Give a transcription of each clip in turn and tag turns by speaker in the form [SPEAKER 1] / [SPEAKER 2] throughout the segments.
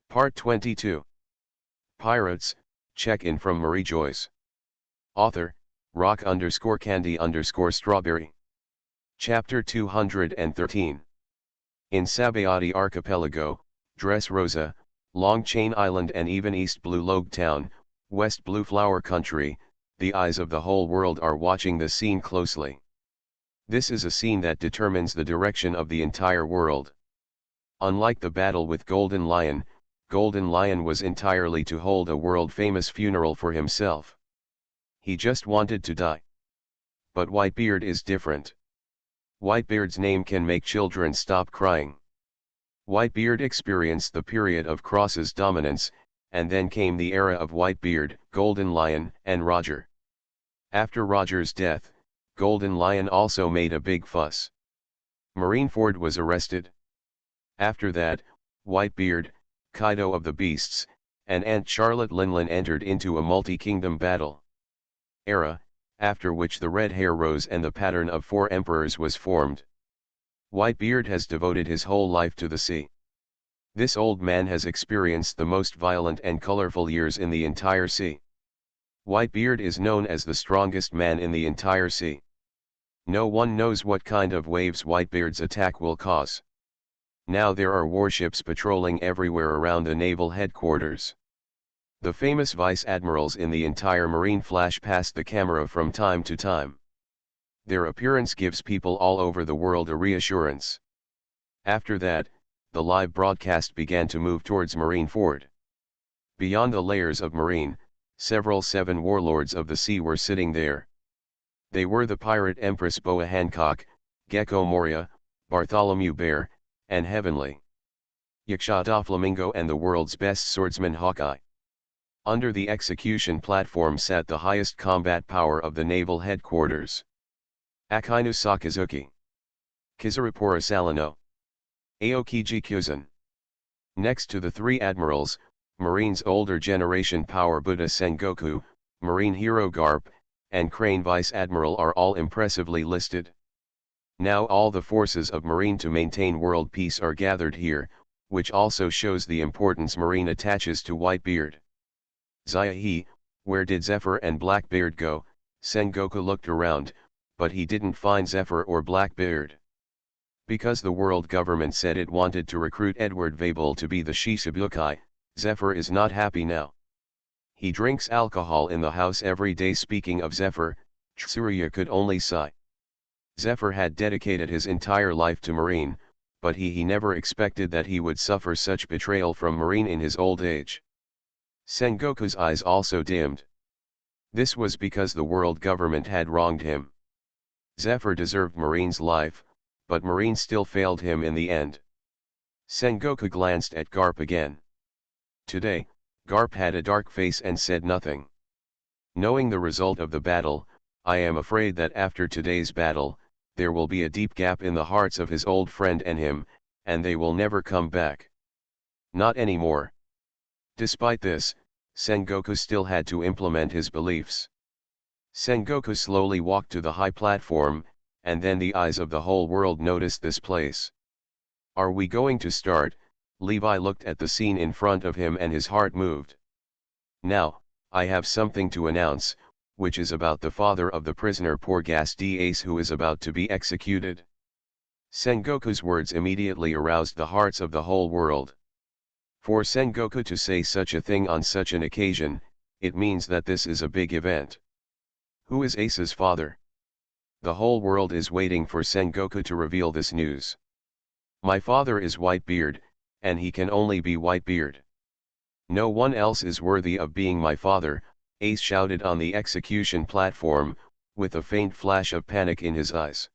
[SPEAKER 1] Part 22. Pirates, check-in from Mariejois. Author, rock_candy_strawberry. Chapter 213. In Sabayati Archipelago, Dressrosa, Long Chain Island and even East Blue Logue Town, West Blue Flower Country, the eyes of the whole world are watching the scene closely. This is a scene that determines the direction of the entire world. Unlike the battle with Golden Lion was entirely to hold a world-famous funeral for himself. He just wanted to die. But Whitebeard is different. Whitebeard's name can make children stop crying. Whitebeard experienced the period of Cross's dominance, and then came the era of Whitebeard, Golden Lion, and Roger. After Roger's death, Golden Lion also made a big fuss. Marineford was arrested. After that, Whitebeard, Kaido of the Beasts, and Aunt Charlotte Linlin entered into a multi-kingdom battle era, after which the red hair rose and the pattern of 4 emperors was formed. Whitebeard has devoted his whole life to the sea. This old man has experienced the most violent and colorful years in the entire sea. Whitebeard is known as the strongest man in the entire sea. No one knows what kind of waves Whitebeard's attack will cause. Now there are warships patrolling everywhere around the naval headquarters. The famous vice admirals in the entire marine flash past the camera from time to time. Their appearance gives people all over the world a reassurance. After that, the live broadcast began to move towards Marineford. Beyond the layers of marine, several 7 warlords of the sea were sitting there. They were the pirate Empress Boa Hancock, Gecko Moria, Bartholomew Bear, and Heavenly Yaksha Doflamingo and the world's best swordsman Hawkeye. Under the execution platform sat the highest combat power of the naval headquarters. Akainu Sakazuki. Kizarapura Salino. Aokiji Kyuzan. Next to the 3 admirals, Marine's older generation power Buddha Sengoku, Marine hero Garp, and Crane Vice Admiral are all impressively listed. Now all the forces of Marine to maintain world peace are gathered here, which also shows the importance Marine attaches to Whitebeard. Zayahi, where did Zephyr and Blackbeard go? Sengoku looked around, but he didn't find Zephyr or Blackbeard. Because the world government said it wanted to recruit Edward Vabel to be the Shisabukai, Zephyr is not happy now. He drinks alcohol in the house every day. Speaking of Zephyr, Tsuruya could only sigh. Zephyr had dedicated his entire life to Marine, but he never expected that he would suffer such betrayal from Marine in his old age. Sengoku's eyes also dimmed. This was because the world government had wronged him. Zephyr deserved Marine's life, but Marine still failed him in the end. Sengoku glanced at Garp again. Today, Garp had a dark face and said nothing. Knowing the result of the battle, I am afraid that after today's battle, there will be a deep gap in the hearts of his old friend and him, and they will never come back. Not anymore. Despite this, Sengoku still had to implement his beliefs. Sengoku slowly walked to the high platform, and then the eyes of the whole world noticed this place. Are we going to start? Levi looked at the scene in front of him and his heart moved. Now, I have something to announce, which is about the father of the prisoner Porgas d'Ace who is about to be executed. Sengoku's words immediately aroused the hearts of the whole world. For Sengoku to say such a thing on such an occasion, it means that this is a big event. Who is Ace's father? The whole world is waiting for Sengoku to reveal this news. My father is Whitebeard, and he can only be Whitebeard. No one else is worthy of being my father, Ace shouted on the execution platform, with a faint flash of panic in his eyes.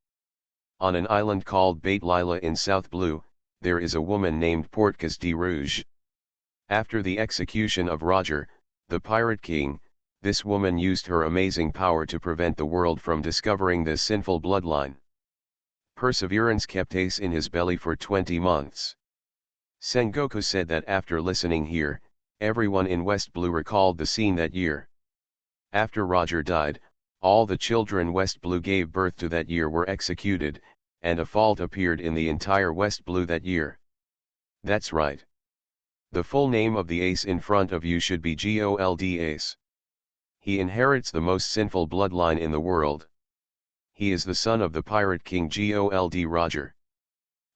[SPEAKER 1] On an island called Bait Lila in South Blue, there is a woman named Portgas de Rouge. After the execution of Roger, the Pirate King, this woman used her amazing power to prevent the world from discovering this sinful bloodline. Perseverance kept Ace in his belly for 20 months. Sengoku said that after listening here, everyone in West Blue recalled the scene that year. After Roger died, all the children West Blue gave birth to that year were executed, and a fault appeared in the entire West Blue that year. That's right. The full name of the ace in front of you should be Gold Ace. He inherits the most sinful bloodline in the world. He is the son of the pirate king Gold Roger.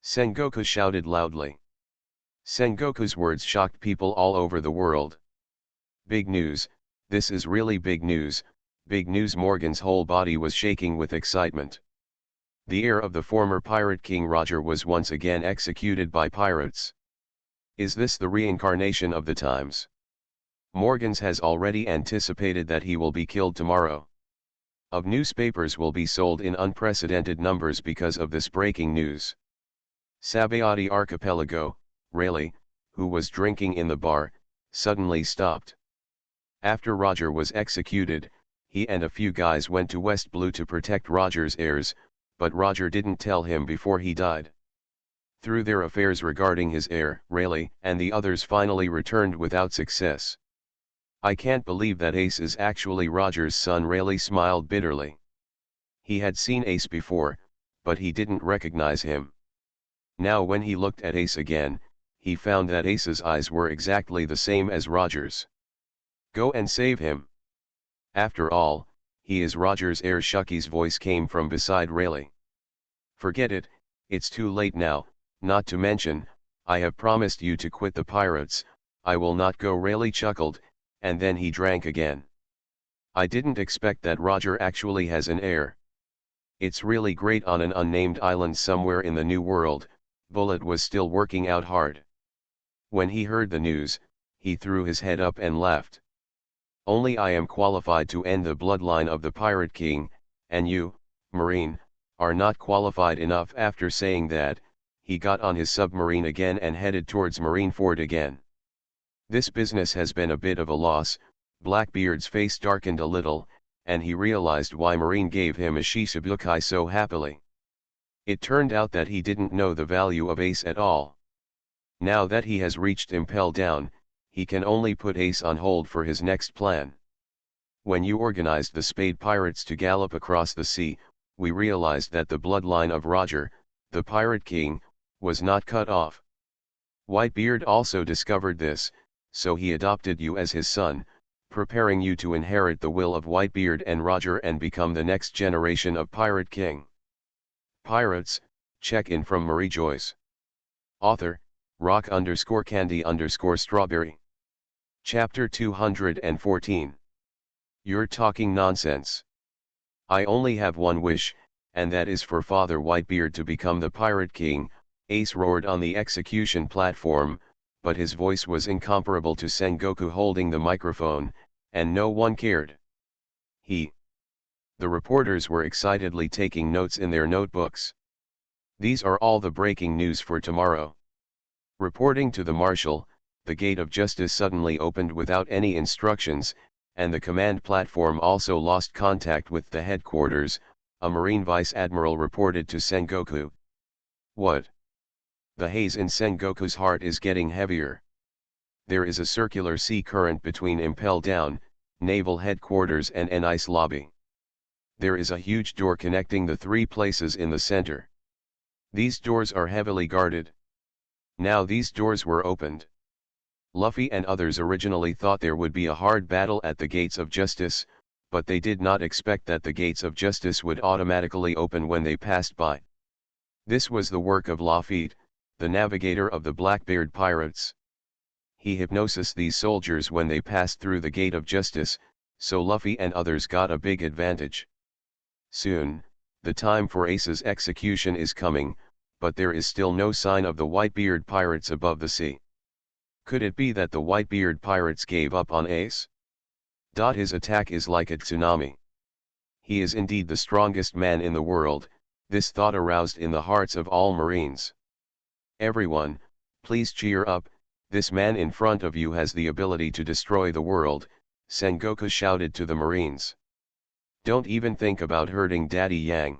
[SPEAKER 1] Sengoku shouted loudly. Sengoku's words shocked people all over the world. Big news, this is really big news, big news. Morgan's whole body was shaking with excitement. The heir of the former pirate king Roger was once again executed by pirates. Is this the reincarnation of the times? Morgans has already anticipated that he will be killed tomorrow. Of newspapers will be sold in unprecedented numbers because of this breaking news. Sabayati Archipelago, Rayleigh, who was drinking in the bar, suddenly stopped. After Roger was executed, he and a few guys went to West Blue to protect Roger's heirs, but Roger didn't tell him before he died. Through their affairs regarding his heir, Rayleigh and the others finally returned without success. I can't believe that Ace is actually Roger's son. Rayleigh smiled bitterly. He had seen Ace before, but he didn't recognize him. Now when he looked at Ace again, he found that Ace's eyes were exactly the same as Roger's. Go and save him. After all, he is Roger's heir. Shucky's voice came from beside Rayleigh. Forget it, it's too late now, not to mention, I have promised you to quit the pirates. I will not go. Rayleigh chuckled, and then he drank again. I didn't expect that Roger actually has an heir. It's really great. On an unnamed island somewhere in the New World, Bullet was still working out hard. When he heard the news, he threw his head up and laughed. Only I am qualified to end the bloodline of the Pirate King, and you, Marine, are not qualified enough. After saying that, he got on his submarine again and headed towards Marineford again. This business has been a bit of a loss. Blackbeard's face darkened a little, and he realized why Marine gave him a Shishibukai so happily. It turned out that he didn't know the value of Ace at all. Now that he has reached Impel Down, he can only put Ace on hold for his next plan. When you organized the Spade Pirates to gallop across the sea, we realized that the bloodline of Roger, the Pirate King, was not cut off. Whitebeard also discovered this, so he adopted you as his son, preparing you to inherit the will of Whitebeard and Roger and become the next generation of Pirate King. Pirates, check-in from Mariejois. Author, rock_candy_strawberry. Chapter 214. You're talking nonsense. I only have one wish, and that is for Father Whitebeard to become the Pirate King, Ace roared on the execution platform, but his voice was incomparable to Sengoku holding the microphone, and no one cared. The reporters were excitedly taking notes in their notebooks. These are all the breaking news for tomorrow. Reporting to the Marshal, the gate of justice suddenly opened without any instructions, and the command platform also lost contact with the headquarters. A Marine Vice Admiral reported to Sengoku. What? The haze in Sengoku's heart is getting heavier. There is a circular sea current between Impel Down, Naval Headquarters and an ice lobby. There is a huge door connecting the three places in the center. These doors are heavily guarded. Now these doors were opened. Luffy and others originally thought there would be a hard battle at the gates of justice, but they did not expect that the gates of justice would automatically open when they passed by. This was the work of Lafitte, the navigator of the Blackbeard pirates. He hypnosed these soldiers when they passed through the gate of justice, so Luffy and others got a big advantage. Soon, the time for Ace's execution is coming, but there is still no sign of the Whitebeard pirates above the sea. Could it be that the Whitebeard pirates gave up on Ace? His attack is like a tsunami. He is indeed the strongest man in the world. This thought aroused in the hearts of all Marines. Everyone, please cheer up, this man in front of you has the ability to destroy the world, Sengoku shouted to the Marines. Don't even think about hurting Daddy Yang.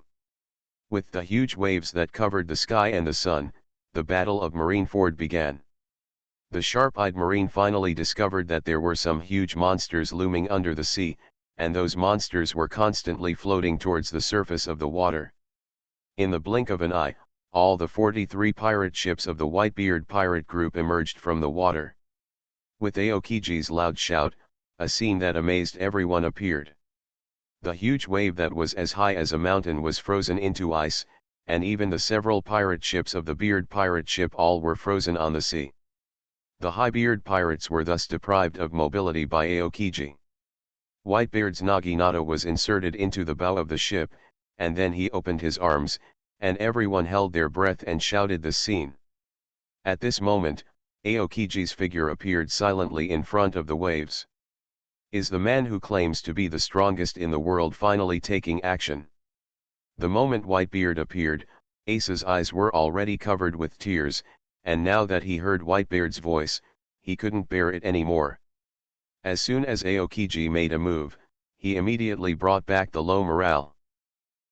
[SPEAKER 1] With the huge waves that covered the sky and the sun, the Battle of Marineford began. The sharp-eyed Marine finally discovered that there were some huge monsters looming under the sea, and those monsters were constantly floating towards the surface of the water. In the blink of an eye, all the 43 pirate ships of the Whitebeard pirate group emerged from the water. With Aokiji's loud shout, a scene that amazed everyone appeared. The huge wave that was as high as a mountain was frozen into ice, and even the several pirate ships of the Beard pirate ship all were frozen on the sea. The High-Beard pirates were thus deprived of mobility by Aokiji. Whitebeard's naginata was inserted into the bow of the ship, and then he opened his arms, and everyone held their breath and shouted the scene. At this moment, Aokiji's figure appeared silently in front of the waves. Is the man who claims to be the strongest in the world finally taking action? The moment Whitebeard appeared, Ace's eyes were already covered with tears, and now that he heard Whitebeard's voice, he couldn't bear it anymore. As soon as Aokiji made a move, he immediately brought back the low morale.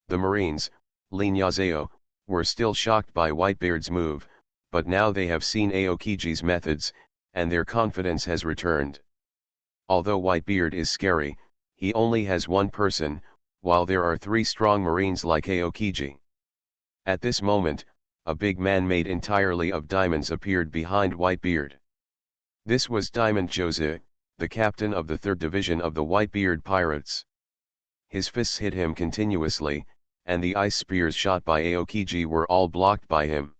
[SPEAKER 1] The Marines, Linyazeo, were still shocked by Whitebeard's move, but now they have seen Aokiji's methods, and their confidence has returned. Although Whitebeard is scary, he only has one person, while there are 3 strong Marines like Aokiji. At this moment, a big man made entirely of diamonds appeared behind Whitebeard. This was Diamond Jose, the captain of the 3rd Division of the Whitebeard Pirates. His fists hit him continuously, and the ice spears shot by Aokiji were all blocked by him.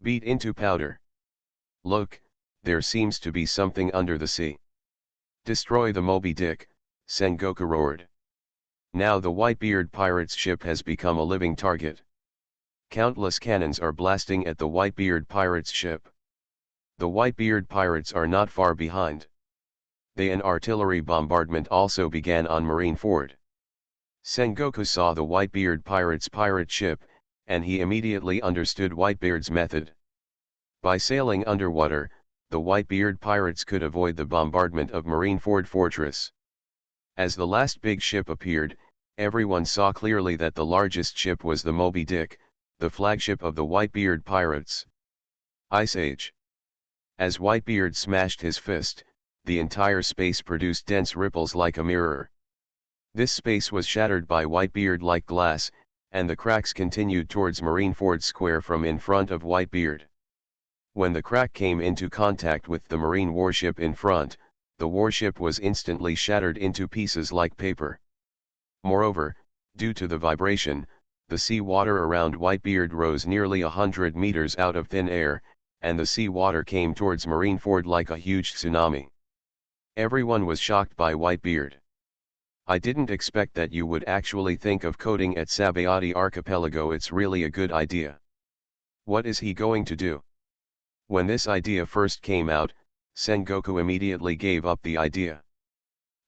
[SPEAKER 1] Beat into powder. Look, there seems to be something under the sea. Destroy the Moby Dick, Sengoku roared. Now the Whitebeard pirate's ship has become a living target. Countless cannons are blasting at the Whitebeard pirate's ship. The Whitebeard pirates are not far behind. An artillery bombardment also began on Marineford. Sengoku saw the Whitebeard pirate's pirate ship, and he immediately understood Whitebeard's method. By sailing underwater, the Whitebeard pirates could avoid the bombardment of Marineford Fortress. As the last big ship appeared, everyone saw clearly that the largest ship was the Moby Dick, the flagship of the Whitebeard pirates. Ice Age. As Whitebeard smashed his fist, the entire space produced dense ripples like a mirror. This space was shattered by Whitebeard like glass, and the cracks continued towards Marineford Square from in front of Whitebeard. When the crack came into contact with the Marine warship in front, the warship was instantly shattered into pieces like paper. Moreover, due to the vibration, the sea water around Whitebeard rose nearly 100 meters out of thin air, and the sea water came towards Marineford like a huge tsunami. Everyone was shocked by Whitebeard. I didn't expect that you would actually think of coating at Sabayati Archipelago. It's really a good idea. What is he going to do? When this idea first came out, Sengoku immediately gave up the idea.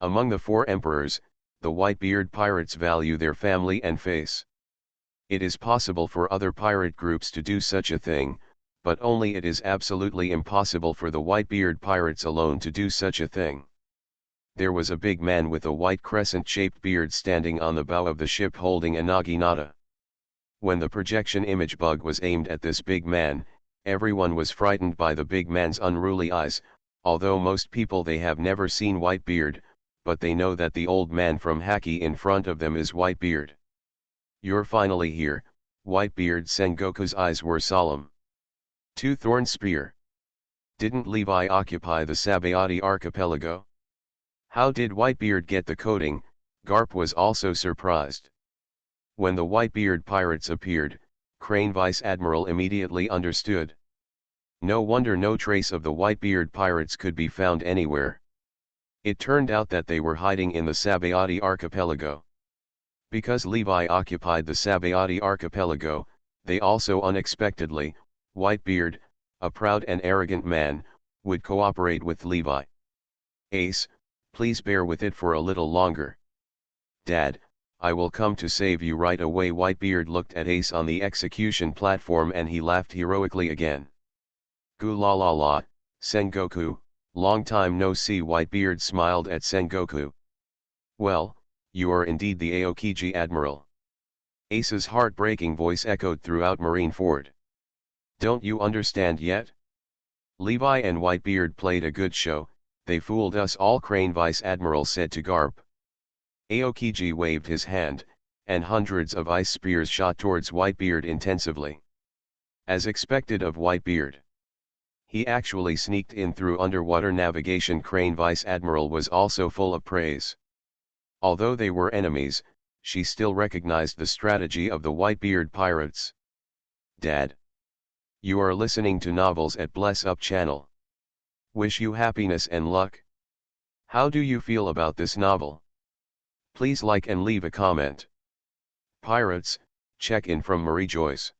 [SPEAKER 1] Among the 4 emperors, the Whitebeard pirates value their family and face. It is possible for other pirate groups to do such a thing, but only it is absolutely impossible for the Whitebeard pirates alone to do such a thing. There was a big man with a white crescent-shaped beard standing on the bow of the ship holding a naginata. When the projection image bug was aimed at this big man, everyone was frightened by the big man's unruly eyes, although most people they have never seen Whitebeard, but they know that the old man from Haki in front of them is Whitebeard. You're finally here, Whitebeard. Sengoku's eyes were solemn. 2-thorn spear. Didn't Levi occupy the Sabayati archipelago? How did Whitebeard get the coating? Garp was also surprised. When the Whitebeard pirates appeared, Crane Vice Admiral immediately understood. No wonder no trace of the Whitebeard pirates could be found anywhere. It turned out that they were hiding in the Sabayati archipelago. Because Levi occupied the Sabayati archipelago, they also unexpectedly, Whitebeard, a proud and arrogant man, would cooperate with Levi. Ace, please bear with it for a little longer. Dad, I will come to save you right away. Whitebeard looked at Ace on the execution platform and he laughed heroically again. Goo la la la, Sengoku, long time no see. Whitebeard smiled at Sengoku. Well, you are indeed the Aokiji Admiral. Ace's heartbreaking voice echoed throughout Marineford. Don't you understand yet? Levi and Whitebeard played a good show, they fooled us all. Crane Vice Admiral said to Garp. Aokiji waved his hand, and hundreds of ice spears shot towards Whitebeard intensively. As expected of Whitebeard. He actually sneaked in through underwater navigation. Crane Vice Admiral was also full of praise. Although they were enemies, she still recognized the strategy of the Whitebeard pirates. Dad. You are listening to novels at Bless Up channel. Wish you happiness and luck. How do you feel about this novel? Please like and leave a comment. Pirates, check-in from Mariejois.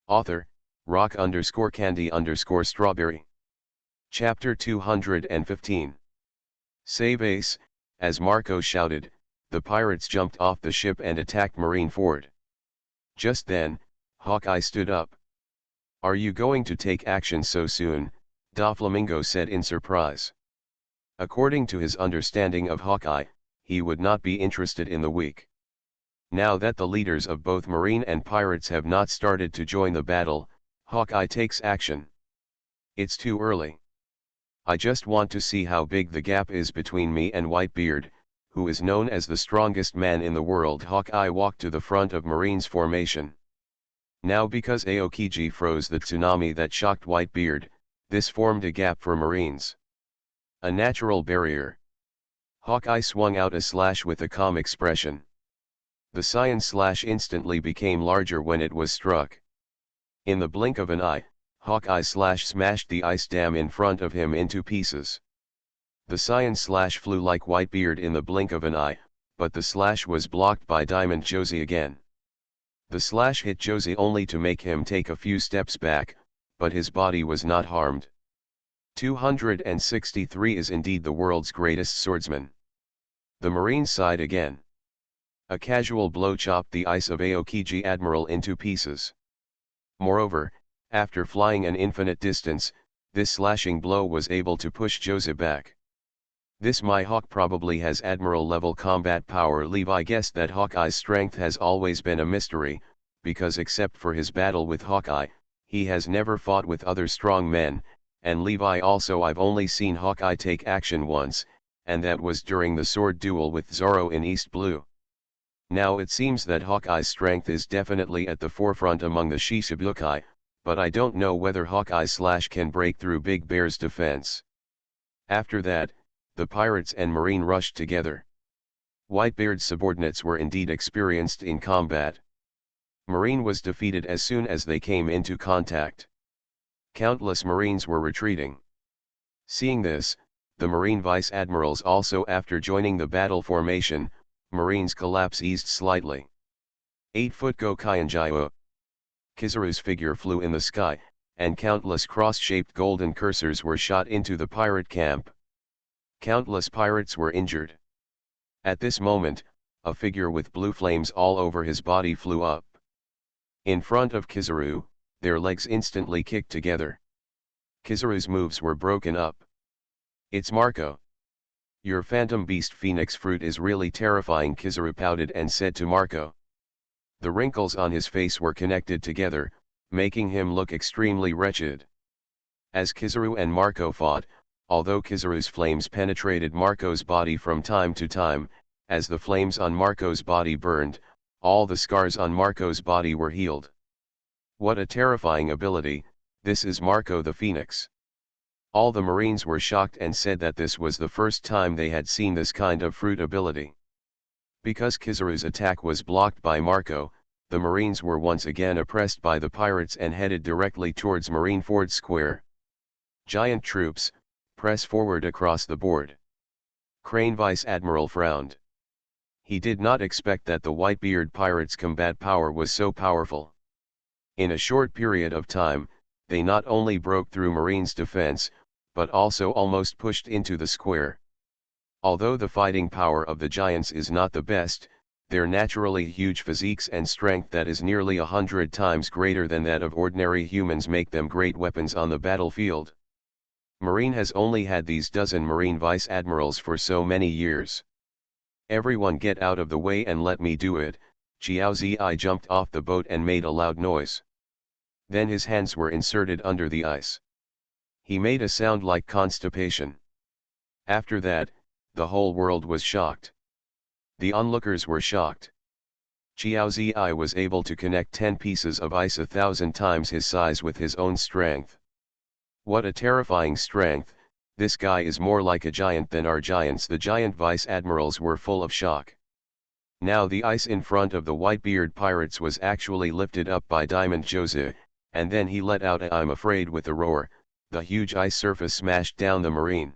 [SPEAKER 1] Author, rock_candy_strawberry. Chapter 215. Save Ace. As Marco shouted, the pirates jumped off the ship and attacked Marineford. Just then, Hawkeye stood up. Are you going to take action so soon? Doflamingo said in surprise. According to his understanding of Hawkeye, he would not be interested in the weak. Now that the leaders of both Marine and pirates have not started to join the battle, Hawkeye takes action. It's too early. I just want to see how big the gap is between me and Whitebeard, who is known as the strongest man in the world. Hawkeye walked to the front of Marine's formation. Now because Aokiji froze the tsunami that shocked Whitebeard, this formed a gap for Marines. A natural barrier. Hawkeye swung out a slash with a calm expression. The cyan slash instantly became larger when it was struck. In the blink of an eye, Hawkeye's slash smashed the ice dam in front of him into pieces. The cyan slash flew like Whitebeard in the blink of an eye, but the slash was blocked by Diamond Josie again. The slash hit Josie only to make him take a few steps back, but his body was not harmed. 263 is indeed the world's greatest swordsman. The Marine sighed again. A casual blow chopped the ice of Aokiji Admiral into pieces. Moreover, after flying an infinite distance, this slashing blow was able to push Josie back. This Mihawk probably has Admiral-level combat power. Levi guessed that Hawkeye's strength has always been a mystery, because except for his battle with Hawkeye, he has never fought with other strong men, and Levi also I've only seen Hawkeye take action once, and that was during the sword duel with Zoro in East Blue. Now it seems that Hawkeye's strength is definitely at the forefront among the Shishibukai, but I don't know whether Hawkeye's slash can break through Big Bear's defense. After that, the pirates and Marine rushed together. Whitebeard's subordinates were indeed experienced in combat. Marine was defeated as soon as they came into contact. Countless Marines were retreating. Seeing this, the Marine Vice Admirals also after joining the battle formation, Marine's collapse eased slightly. 8-foot Gokaianjio. Kizaru's figure flew in the sky, and countless cross-shaped golden cursors were shot into the pirate camp. Countless pirates were injured. At this moment, a figure with blue flames all over his body flew up. In front of Kizaru, their legs instantly kicked together. Kizaru's moves were broken up. It's Marco. Your Phantom Beast Phoenix fruit is really terrifying, Kizaru pouted and said to Marco. The wrinkles on his face were connected together, making him look extremely wretched. As Kizaru and Marco fought, although Kizaru's flames penetrated Marco's body from time to time, as the flames on Marco's body burned, all the scars on Marco's body were healed. What a terrifying ability, this is Marco the Phoenix. All the Marines were shocked and said that this was the first time they had seen this kind of fruit ability. Because Kizaru's attack was blocked by Marco, the Marines were once again oppressed by the pirates and headed directly towards Marineford Square. Giant troops, press forward across the board. Crane Vice Admiral frowned. He did not expect that the Whitebeard pirates' combat power was so powerful. In a short period of time, they not only broke through Marine's defense, but also almost pushed into the square. Although the fighting power of the giants is not the best, their naturally huge physiques and strength that is nearly 100 times greater than that of ordinary humans make them great weapons on the battlefield. Marine has only had these dozen Marine Vice Admirals for so many years. Everyone get out of the way and let me do it. Xiao Zi jumped off the boat and made a loud noise. Then his hands were inserted under the ice. He made a sound like constipation. After that, the whole world was shocked. The onlookers were shocked. Xiao Zi was able to connect 10 pieces of ice 1,000 times his size with his own strength. What a terrifying strength, this guy is more like a giant than our giants. The giant vice admirals were full of shock. Now the ice in front of the Whitebeard pirates was actually lifted up by Mariejois, and then he let out a "I'm afraid" with a roar. The huge ice surface smashed down the marine.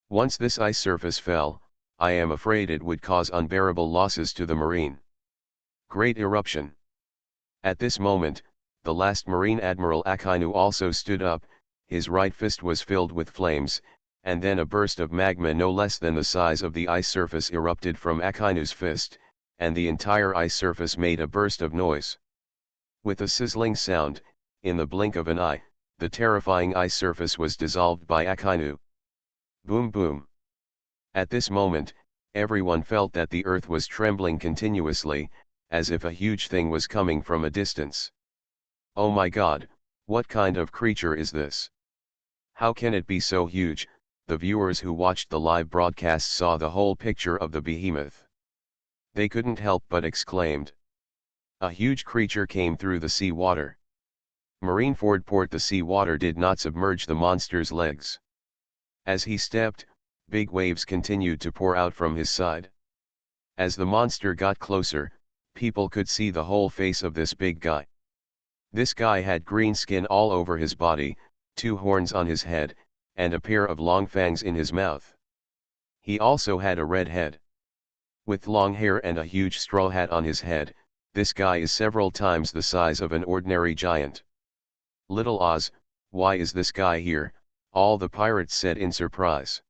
[SPEAKER 1] Once this ice surface fell, I am afraid it would cause unbearable losses to the marine. Great eruption. At this moment, the last Marine Admiral Akainu also stood up, his right fist was filled with flames, and then a burst of magma no less than the size of the ice surface erupted from Akainu's fist, and the entire ice surface made a burst of noise. With a sizzling sound, in the blink of an eye, the terrifying ice surface was dissolved by Akainu. Boom boom. At this moment, everyone felt that the earth was trembling continuously, as if a huge thing was coming from a distance. Oh my God, what kind of creature is this? How can it be so huge? The viewers who watched the live broadcast saw the whole picture of the behemoth. They couldn't help but exclaimed. A huge creature came through the sea water. Marineford port. The sea water did not submerge the monster's legs. As he stepped, big waves continued to pour out from his side. As the monster got closer, people could see the whole face of this big guy. This guy had green skin all over his body, 2 horns on his head, and a pair of long fangs in his mouth. He also had a red head. With long hair and a huge straw hat on his head, this guy is several times the size of an ordinary giant. Little Oz, why is this guy here? All the pirates said in surprise.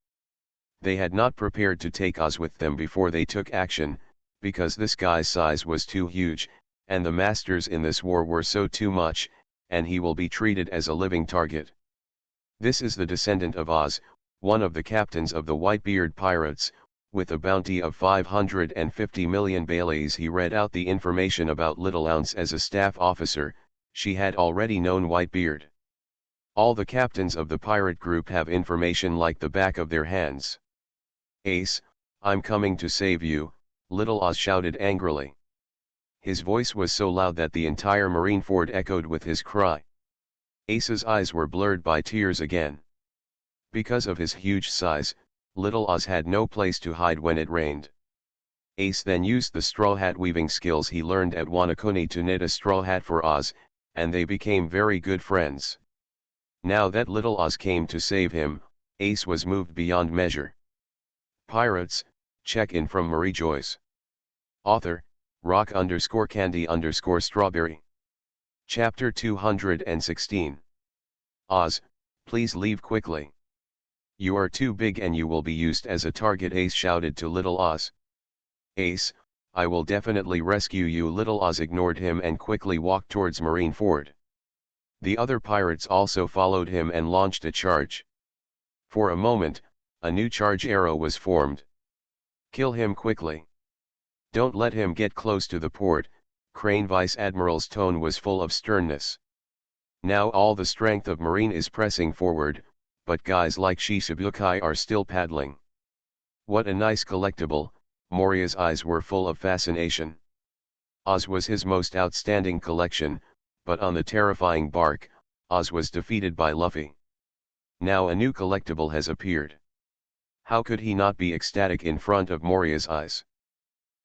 [SPEAKER 1] They had not prepared to take Oz with them before they took action, because this guy's size was too huge, and the masters in this war were so too much, and he will be treated as a living target. This is the descendant of Oz, one of the captains of the Whitebeard pirates, with a bounty of 550 million baileys. He read out the information about Little Ounce as a staff officer. She had already known Whitebeard. All the captains of the pirate group have information like the back of their hands. Ace, I'm coming to save you, Little Oz shouted angrily. His voice was so loud that the entire Marineford echoed with his cry. Ace's eyes were blurred by tears again. Because of his huge size, Little Oz had no place to hide when it rained. Ace then used the straw hat weaving skills he learned at Wanakuni to knit a straw hat for Oz, and they became very good friends. Now that Little Oz came to save him, Ace was moved beyond measure. Pirates, check-in from Mariejois. Author, rock_candy_strawberry. Chapter 216. Oz, please leave quickly. You are too big and you will be used as a target, Ace shouted to Little Oz. Ace, I will definitely rescue you. Little Oz ignored him and quickly walked towards Marineford. The other pirates also followed him and launched a charge. For a moment, a new charge arrow was formed. Kill him quickly. Don't let him get close to the port. Crane Vice Admiral's tone was full of sternness. Now all the strength of Marine is pressing forward, but guys like Shichibukai are still paddling. What a nice collectible. Moria's eyes were full of fascination. Oz was his most outstanding collection, but on the terrifying bark, Oz was defeated by Luffy. Now a new collectible has appeared. How could he not be ecstatic in front of Moria's eyes?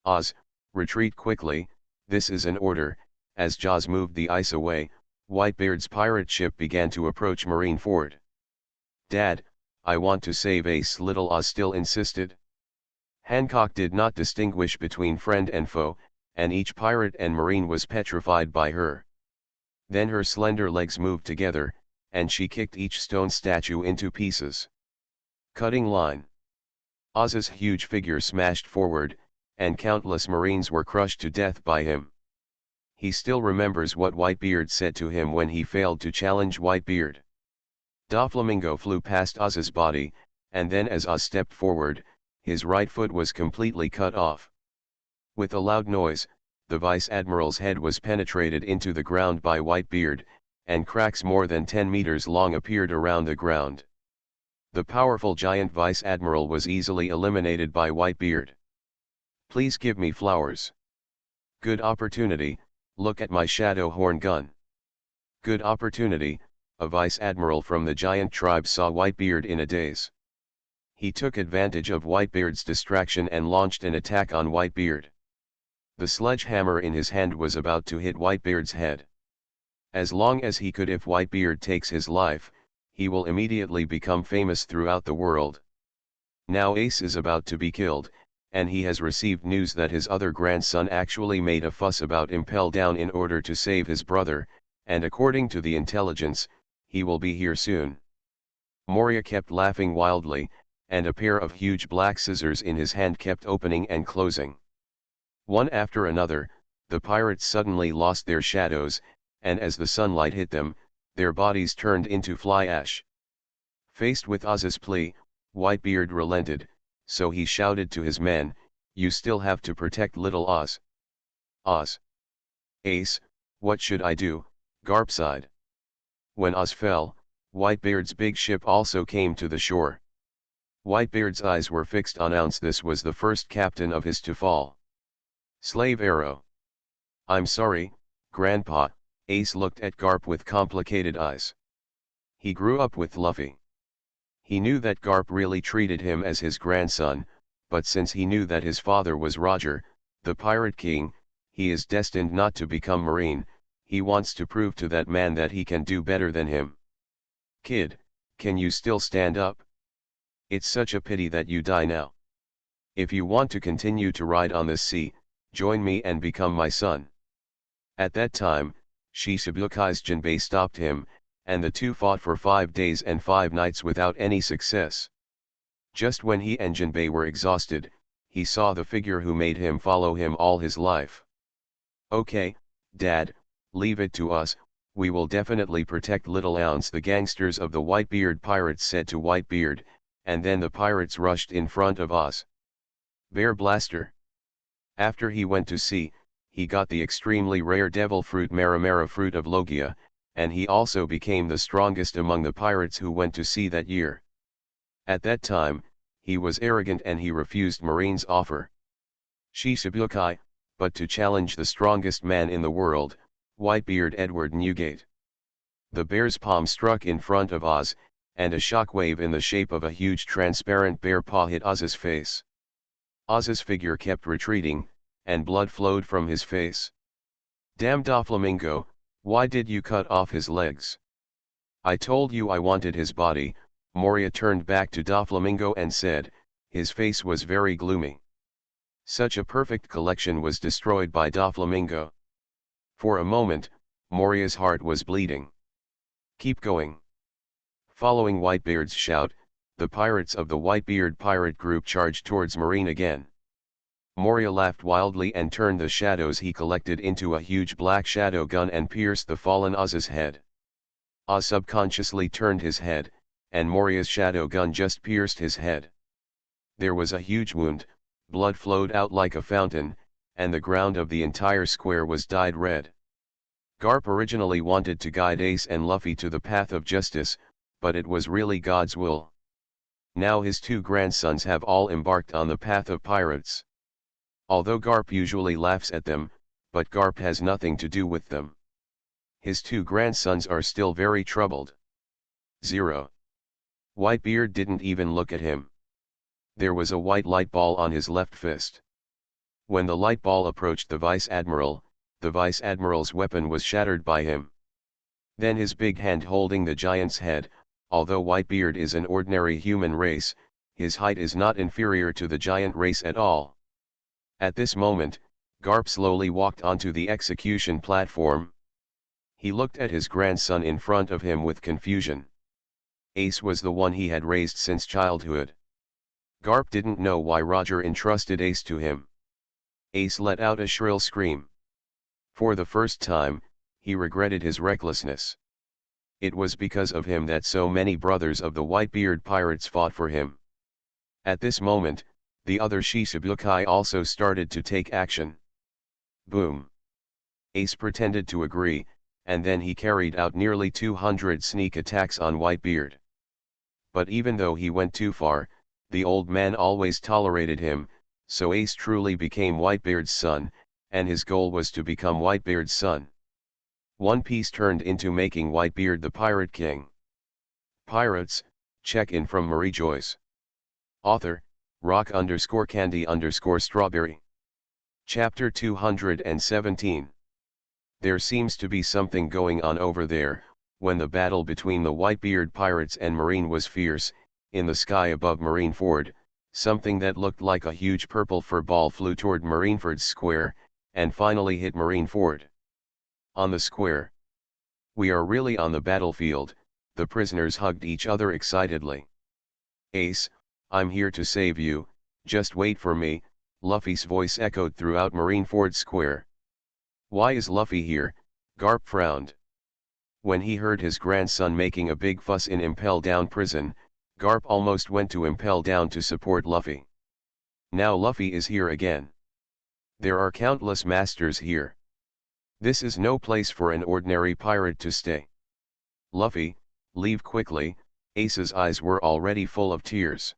[SPEAKER 1] Oz, retreat quickly, this is an order. As Jaws moved the ice away, Whitebeard's pirate ship began to approach Marineford. Dad, I want to save Ace, Little Oz still insisted. Hancock did not distinguish between friend and foe, and each pirate and marine was petrified by her. Then her slender legs moved together, and she kicked each stone statue into pieces. Cutting line. Oz's huge figure smashed forward, and countless marines were crushed to death by him. He still remembers what Whitebeard said to him when he failed to challenge Whitebeard. Doflamingo flew past Oz's body, and then as Oz stepped forward, his right foot was completely cut off. With a loud noise, the Vice Admiral's head was penetrated into the ground by Whitebeard, and cracks more than 10 meters long appeared around the ground. The powerful giant Vice Admiral was easily eliminated by Whitebeard. Please give me flowers. Good opportunity, look at my shadow horn gun. Good opportunity, a vice admiral from the giant tribe, saw Whitebeard in a daze. He took advantage of Whitebeard's distraction and launched an attack on Whitebeard. The sledgehammer in his hand was about to hit Whitebeard's head. As long as he could, if Whitebeard takes his life, he will immediately become famous throughout the world. Now Ace is about to be killed, and he has received news that his other grandson actually made a fuss about Impel Down in order to save his brother, and according to the intelligence, he will be here soon. Moria kept laughing wildly, and a pair of huge black scissors in his hand kept opening and closing. One after another, the pirates suddenly lost their shadows, and as the sunlight hit them, their bodies turned into fly ash. Faced with Oz's plea, Whitebeard relented, so he shouted to his men, "You still have to protect little Oz." Oz. Ace, what should I do? Garp sighed. When Oz fell, Whitebeard's big ship also came to the shore. Whitebeard's eyes were fixed on Ounce. This was the first captain of his to fall. Slave arrow. I'm sorry, Grandpa. Ace looked at Garp with complicated eyes. He grew up with Luffy. He knew that Garp really treated him as his grandson, but since he knew that his father was Roger, the Pirate King, he is destined not to become Marine. He wants to prove to that man that he can do better than him. Kid, can you still stand up? It's such a pity that you die now. If you want to continue to ride on this sea, join me and become my son. At that time, Shisabukai's Jinbei stopped him, and the two fought for 5 days and 5 nights without any success. Just when he and Jinbei were exhausted, he saw the figure who made him follow him all his life. Okay, Dad, leave it to us, we will definitely protect little Ounce. The gangsters of the Whitebeard pirates said to Whitebeard, and then the pirates rushed in front of Oz. Bear Blaster. After he went to sea, he got the extremely rare devil fruit Maramara fruit of Logia, and he also became the strongest among the pirates who went to sea that year. At that time, he was arrogant and he refused Marine's offer. Shishibukai, but to challenge the strongest man in the world, Whitebeard Edward Newgate. The bear's palm struck in front of Oz, and a shockwave in the shape of a huge transparent bear paw hit Oz's face. Oz's figure kept retreating, and blood flowed from his face. Damn Doflamingo, why did you cut off his legs? I told you I wanted his body. Moria turned back to Doflamingo and said, his face was very gloomy. Such a perfect collection was destroyed by Doflamingo. For a moment, Moria's heart was bleeding. Keep going. Following Whitebeard's shout, the pirates of the Whitebeard pirate group charged towards Marine again. Moria laughed wildly and turned the shadows he collected into a huge black shadow gun and pierced the fallen Oz's head. Oz subconsciously turned his head, and Moria's shadow gun just pierced his head. There was a huge wound, blood flowed out like a fountain, and the ground of the entire square was dyed red. Garp originally wanted to guide Ace and Luffy to the path of justice, but it was really God's will. Now his two grandsons have all embarked on the path of pirates. Although Garp usually laughs at them, but Garp has nothing to do with them. His two grandsons are still very troubled. 0. Whitebeard didn't even look at him. There was a white light ball on his left fist. When the light ball approached the Vice Admiral, the Vice Admiral's weapon was shattered by him. Then his big hand holding the giant's head, although Whitebeard is an ordinary human race, his height is not inferior to the giant race at all. At this moment, Garp slowly walked onto the execution platform. He looked at his grandson in front of him with confusion. Ace was the one he had raised since childhood. Garp didn't know why Roger entrusted Ace to him. Ace let out a shrill scream. For the first time, he regretted his recklessness. It was because of him that so many brothers of the Whitebeard pirates fought for him. At this moment, the other Shishibukai also started to take action. Boom! Ace pretended to agree, and then he carried out nearly 200 sneak attacks on Whitebeard. But even though he went too far, the old man always tolerated him, so Ace truly became Whitebeard's son, and his goal was to become Whitebeard's son. One Piece turned into making Whitebeard the Pirate King. Pirates, check-in from Mariejois. Author, rock_candy_strawberry. Chapter 217. There seems to be something going on over there. When the battle between the Whitebeard pirates and Marine was fierce, in the sky above Marineford, something that looked like a huge purple fur ball flew toward Marineford's square, and finally hit Marineford. On the square. We are really on the battlefield, the prisoners hugged each other excitedly. Ace, I'm here to save you, just wait for me, Luffy's voice echoed throughout Marineford Square. Why is Luffy here? Garp frowned. When he heard his grandson making a big fuss in Impel Down prison, Garp almost went to Impel Down to support Luffy. Now Luffy is here again. There are countless masters here. This is no place for an ordinary pirate to stay. Luffy, leave quickly, Ace's eyes were already full of tears.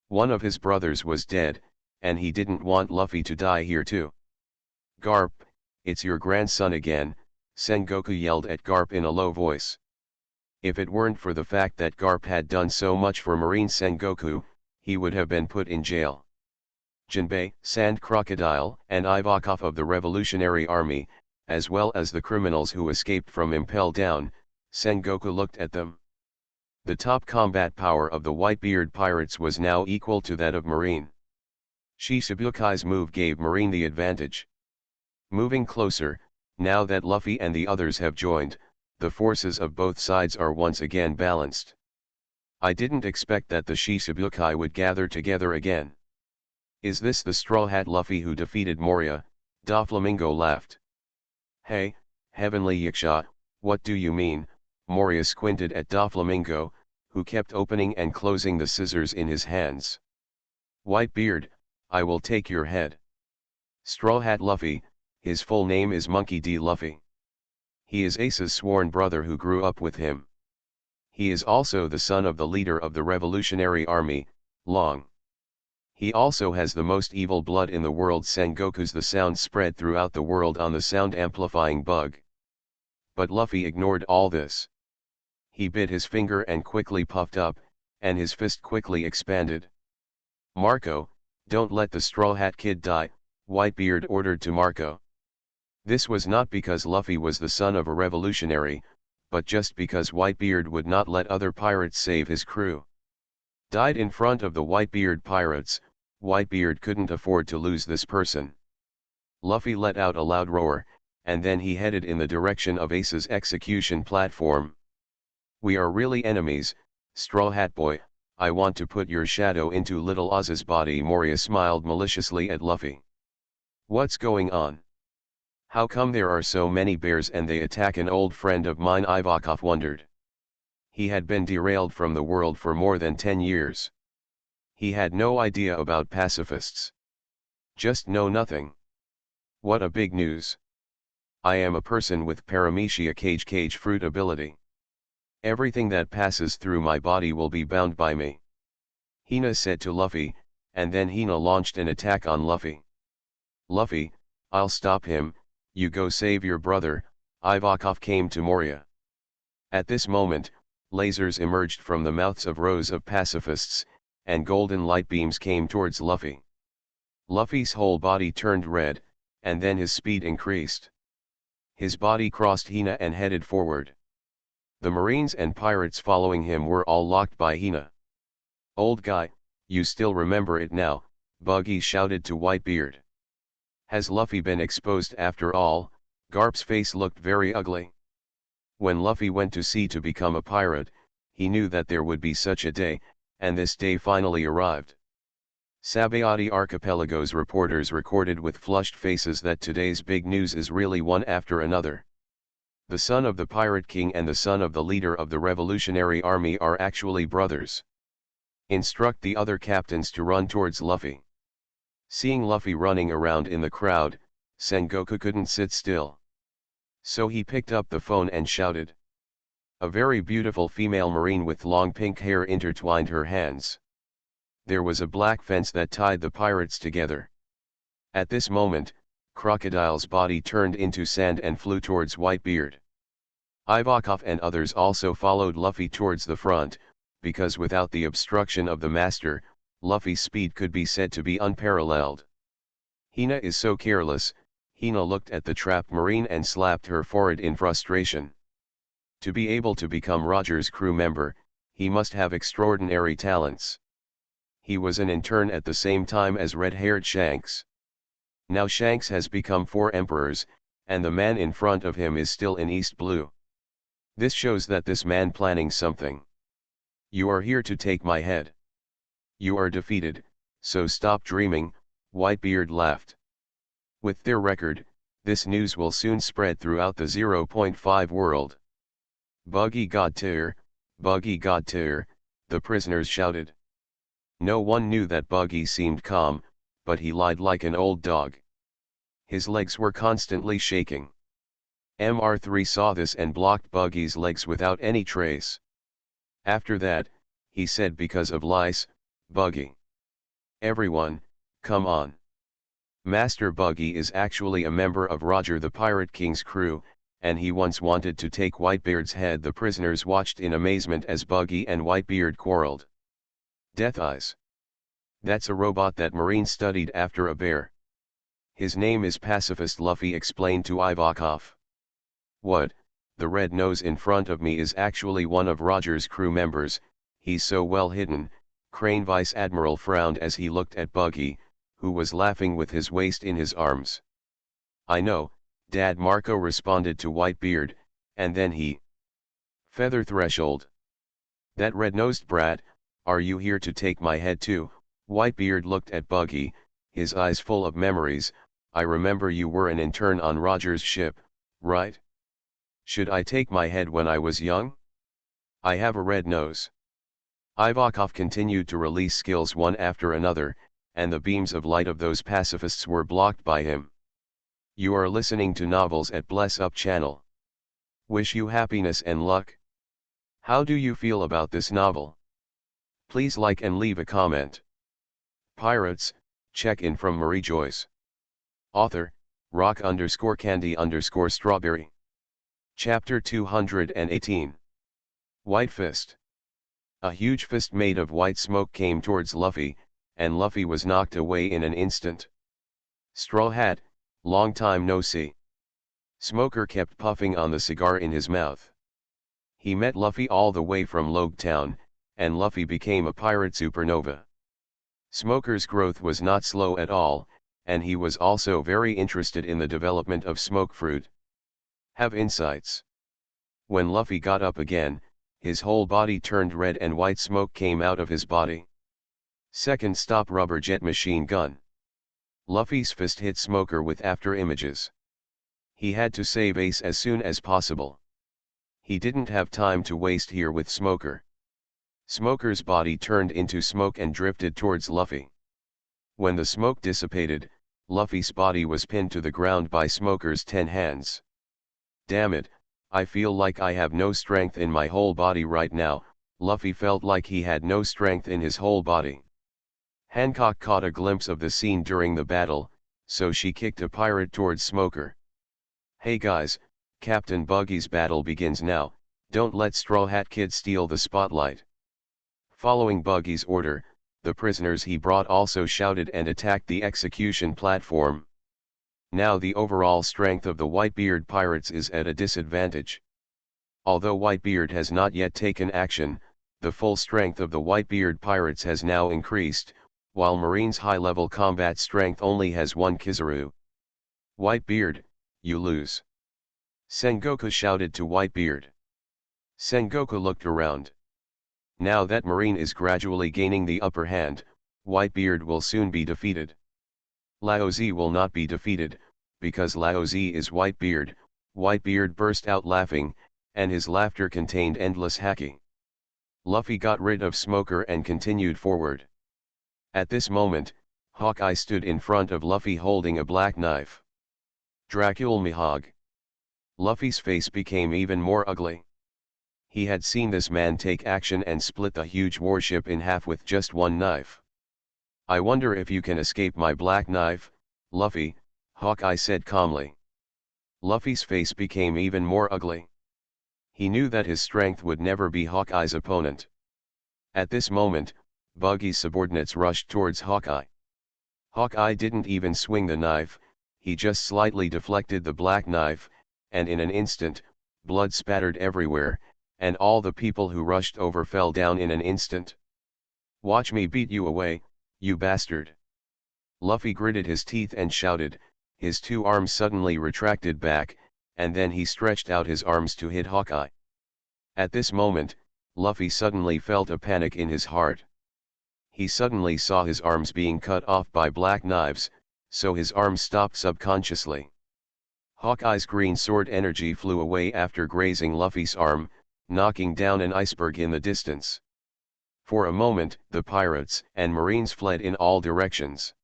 [SPEAKER 1] One of his brothers was dead, and he didn't want Luffy to die here too. Garp, it's your grandson again, Sengoku yelled at Garp in a low voice. If it weren't for the fact that Garp had done so much for Marine Sengoku, he would have been put in jail. Jinbei, Sand Crocodile, and Ivankov of the Revolutionary Army, as well as the criminals who escaped from Impel Down, Sengoku looked at them. The top combat power of the Whitebeard pirates was now equal to that of Marine. Shisabukai's move gave Marine the advantage. Moving closer, now that Luffy and the others have joined, the forces of both sides are once again balanced. I didn't expect that the Shichibukai would gather together again. Is this the Straw Hat Luffy who defeated Moria? Doflamingo laughed. Hey, Heavenly Yaksha, what do you mean? Moria squinted at Doflamingo, who kept opening and closing the scissors in his hands. Whitebeard, I will take your head. Straw Hat Luffy, his full name is Monkey D. Luffy. He is Ace's sworn brother who grew up with him. He is also the son of the leader of the Revolutionary Army, Long. He also has the most evil blood in the world. Sengoku's the sound spread throughout the world on the sound amplifying bug. But Luffy ignored all this. He bit his finger and quickly puffed up, and his fist quickly expanded. Marco, don't let the Straw Hat Kid die, Whitebeard ordered to Marco. This was not because Luffy was the son of a revolutionary, but just because Whitebeard would not let other pirates save his crew. Died in front of the Whitebeard pirates, Whitebeard couldn't afford to lose this person. Luffy let out a loud roar, and then he headed in the direction of Ace's execution platform. We are really enemies, Straw Hat Boy, I want to put your shadow into Little Oz's body. Moria smiled maliciously at Luffy. What's going on? How come there are so many bears and they attack an old friend of mine? Ivankov wondered. He had been derailed from the world for more than 10 years. He had no idea about pacifists. Just know nothing. What a big news. I am a person with paramecia cage fruit ability. Everything that passes through my body will be bound by me. Hina said to Luffy, and then Hina launched an attack on Luffy. Luffy, I'll stop him, you go save your brother, Ivankov came to Moria. At this moment, lasers emerged from the mouths of rows of pacifists, and golden light beams came towards Luffy. Luffy's whole body turned red, and then his speed increased. His body crossed Hina and headed forward. The Marines and pirates following him were all locked by Hina. Old guy, you still remember it now, Buggy shouted to Whitebeard. Has Luffy been exposed after all? Garp's face looked very ugly. When Luffy went to sea to become a pirate, he knew that there would be such a day, and this day finally arrived. Sabayati Archipelago's reporters recorded with flushed faces that today's big news is really one after another. The son of the Pirate King and the son of the leader of the Revolutionary Army are actually brothers. Instruct the other captains to run towards Luffy. Seeing Luffy running around in the crowd, Sengoku couldn't sit still. So he picked up the phone and shouted. A very beautiful female marine with long pink hair intertwined her hands. There was a black fence that tied the pirates together. At this moment, Crocodile's body turned into sand and flew towards Whitebeard. Ivakov and others also followed Luffy towards the front, because without the obstruction of the master, Luffy's speed could be said to be unparalleled. Hina is so careless. Hina looked at the trapped marine and slapped her forehead in frustration. To be able to become Roger's crew member, he must have extraordinary talents. He was an intern at the same time as red-haired Shanks. Now Shanks has become 4 emperors, and the man in front of him is still in East Blue. This shows that this man planning something. You are here to take my head. You are defeated, so stop dreaming, Whitebeard laughed. With their record, this news will soon spread throughout the 0.5 world. Buggy God tier, the prisoners shouted. No one knew that Buggy seemed calm, but he lied like an old dog. His legs were constantly shaking. Mr3 saw this and blocked Buggy's legs without any trace. After that, he said, because of lice, Buggy. Everyone, come on. Master Buggy is actually a member of Roger the Pirate King's crew, and he once wanted to take Whitebeard's head. The prisoners watched in amazement as Buggy and Whitebeard quarreled. Death Eyes. That's a robot that Marine studied after a bear. His name is Pacifist, Luffy explained to Ivakov. What, the red nose in front of me is actually one of Roger's crew members, he's so well hidden. Crane Vice Admiral frowned as he looked at Buggy, who was laughing with his waist in his arms. I know, Dad, Marco responded to Whitebeard, and then he. Feather Threshold. That red-nosed brat, are you here to take my head too? Whitebeard looked at Buggy, his eyes full of memories. I remember you were an intern on Roger's ship, right? Should I take my head when I was young? I have a red nose. Ivakov continued to release skills one after another, and the beams of light of those pacifists were blocked by him. You are listening to Novels at Bless Up channel. Wish you happiness and luck. How do you feel about this novel? Please like and leave a comment. Pirates, check-in from Mariejois. Author, rock_candy_strawberry. Chapter 218. White Fist. A huge fist made of white smoke came towards Luffy, and Luffy was knocked away in an instant. Straw Hat, long time no see. Smoker kept puffing on the cigar in his mouth. He met Luffy all the way from Logue Town, and Luffy became a pirate supernova. Smoker's growth was not slow at all, and he was also very interested in the development of smoke fruit. Have insights. When Luffy got up again, his whole body turned red and white smoke came out of his body. Second stop, rubber jet machine gun. Luffy's fist hit Smoker with after images. He had to save Ace as soon as possible. He didn't have time to waste here with Smoker. Smoker's body turned into smoke and drifted towards Luffy. When the smoke dissipated, Luffy's body was pinned to the ground by Smoker's 10 hands. Damn it, I feel like I have no strength in my whole body right now. Luffy felt like he had no strength in his whole body. Hancock caught a glimpse of the scene during the battle, so she kicked a pirate towards Smoker. Hey guys, Captain Buggy's battle begins now, don't let Straw Hat Kid steal the spotlight. Following Buggy's order, the prisoners he brought also shouted and attacked the execution platform. Now the overall strength of the Whitebeard pirates is at a disadvantage. Although Whitebeard has not yet taken action, the full strength of the Whitebeard pirates has now increased, while Marine's high-level combat strength only has 1 Kizaru. Whitebeard, you lose. Sengoku shouted to Whitebeard. Sengoku looked around. Now that Marine is gradually gaining the upper hand, Whitebeard will soon be defeated. Laozi will not be defeated, because Laozi is Whitebeard. Whitebeard burst out laughing, and his laughter contained endless haki. Luffy got rid of Smoker and continued forward. At this moment, Hawkeye stood in front of Luffy holding a black knife. Dracul Mihog. Luffy's face became even more ugly. He had seen this man take action and split the huge warship in half with just 1 knife. I wonder if you can escape my black knife, Luffy, Hawkeye said calmly. Luffy's face became even more ugly. He knew that his strength would never be Hawkeye's opponent. At this moment, Buggy's subordinates rushed towards Hawkeye. Hawkeye didn't even swing the knife, he just slightly deflected the black knife, and in an instant, blood spattered everywhere, and all the people who rushed over fell down in an instant. "Watch me beat you away, you bastard." Luffy gritted his teeth and shouted, his two arms suddenly retracted back, and then he stretched out his arms to hit Hawkeye. At this moment, Luffy suddenly felt a panic in his heart. He suddenly saw his arms being cut off by black knives, so his arms stopped subconsciously. Hawkeye's green sword energy flew away after grazing Luffy's arm, knocking down an iceberg in the distance. For a moment, the pirates and marines fled in all directions.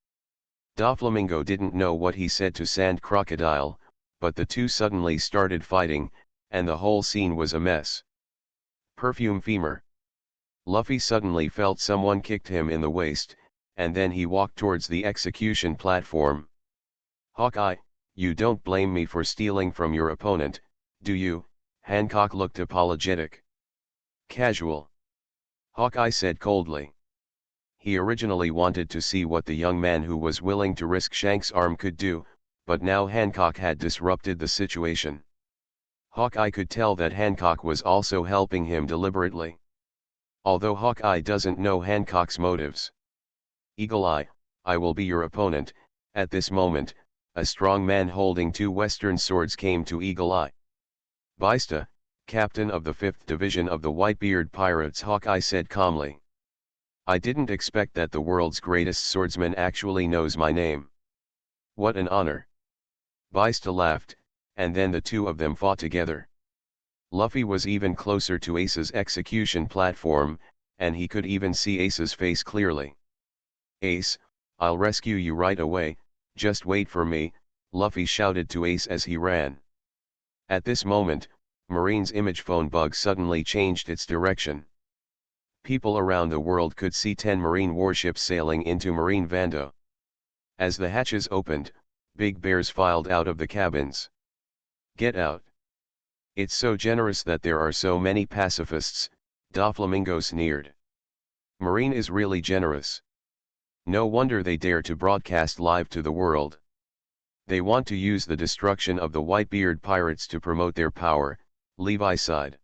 [SPEAKER 1] Doflamingo didn't know what he said to Sand Crocodile, but the two suddenly started fighting, and the whole scene was a mess. Perfume femur. Luffy suddenly felt someone kicked him in the waist, and then he walked towards the execution platform. "Hawkeye, you don't blame me for stealing from your opponent, do you?" Hancock looked apologetic. "Casual," Hawkeye said coldly. He originally wanted to see what the young man who was willing to risk Shanks' arm could do, but now Hancock had disrupted the situation. Hawkeye could tell that Hancock was also helping him deliberately. Although Hawkeye doesn't know Hancock's motives. "Eagle Eye, I will be your opponent." At this moment, a strong man holding two western swords came to Eagle Eye. "Baista, captain of the 5th Division of the Whitebeard Pirates," Hawkeye said calmly. "I didn't expect that the world's greatest swordsman actually knows my name. What an honor." Baista laughed, and then the two of them fought together. Luffy was even closer to Ace's execution platform, and he could even see Ace's face clearly. "Ace, I'll rescue you right away, just wait for me," Luffy shouted to Ace as he ran. At this moment, Marine's image phone bug suddenly changed its direction. People around the world could see 10 Marine warships sailing into Marine Vando. As the hatches opened, big bears filed out of the cabins. "Get out. It's so generous that there are so many pacifists," Doflamingo sneered. "Marine is really generous. No wonder they dare to broadcast live to the world. They want to use the destruction of the Whitebeard pirates to promote their power," Levi sighed.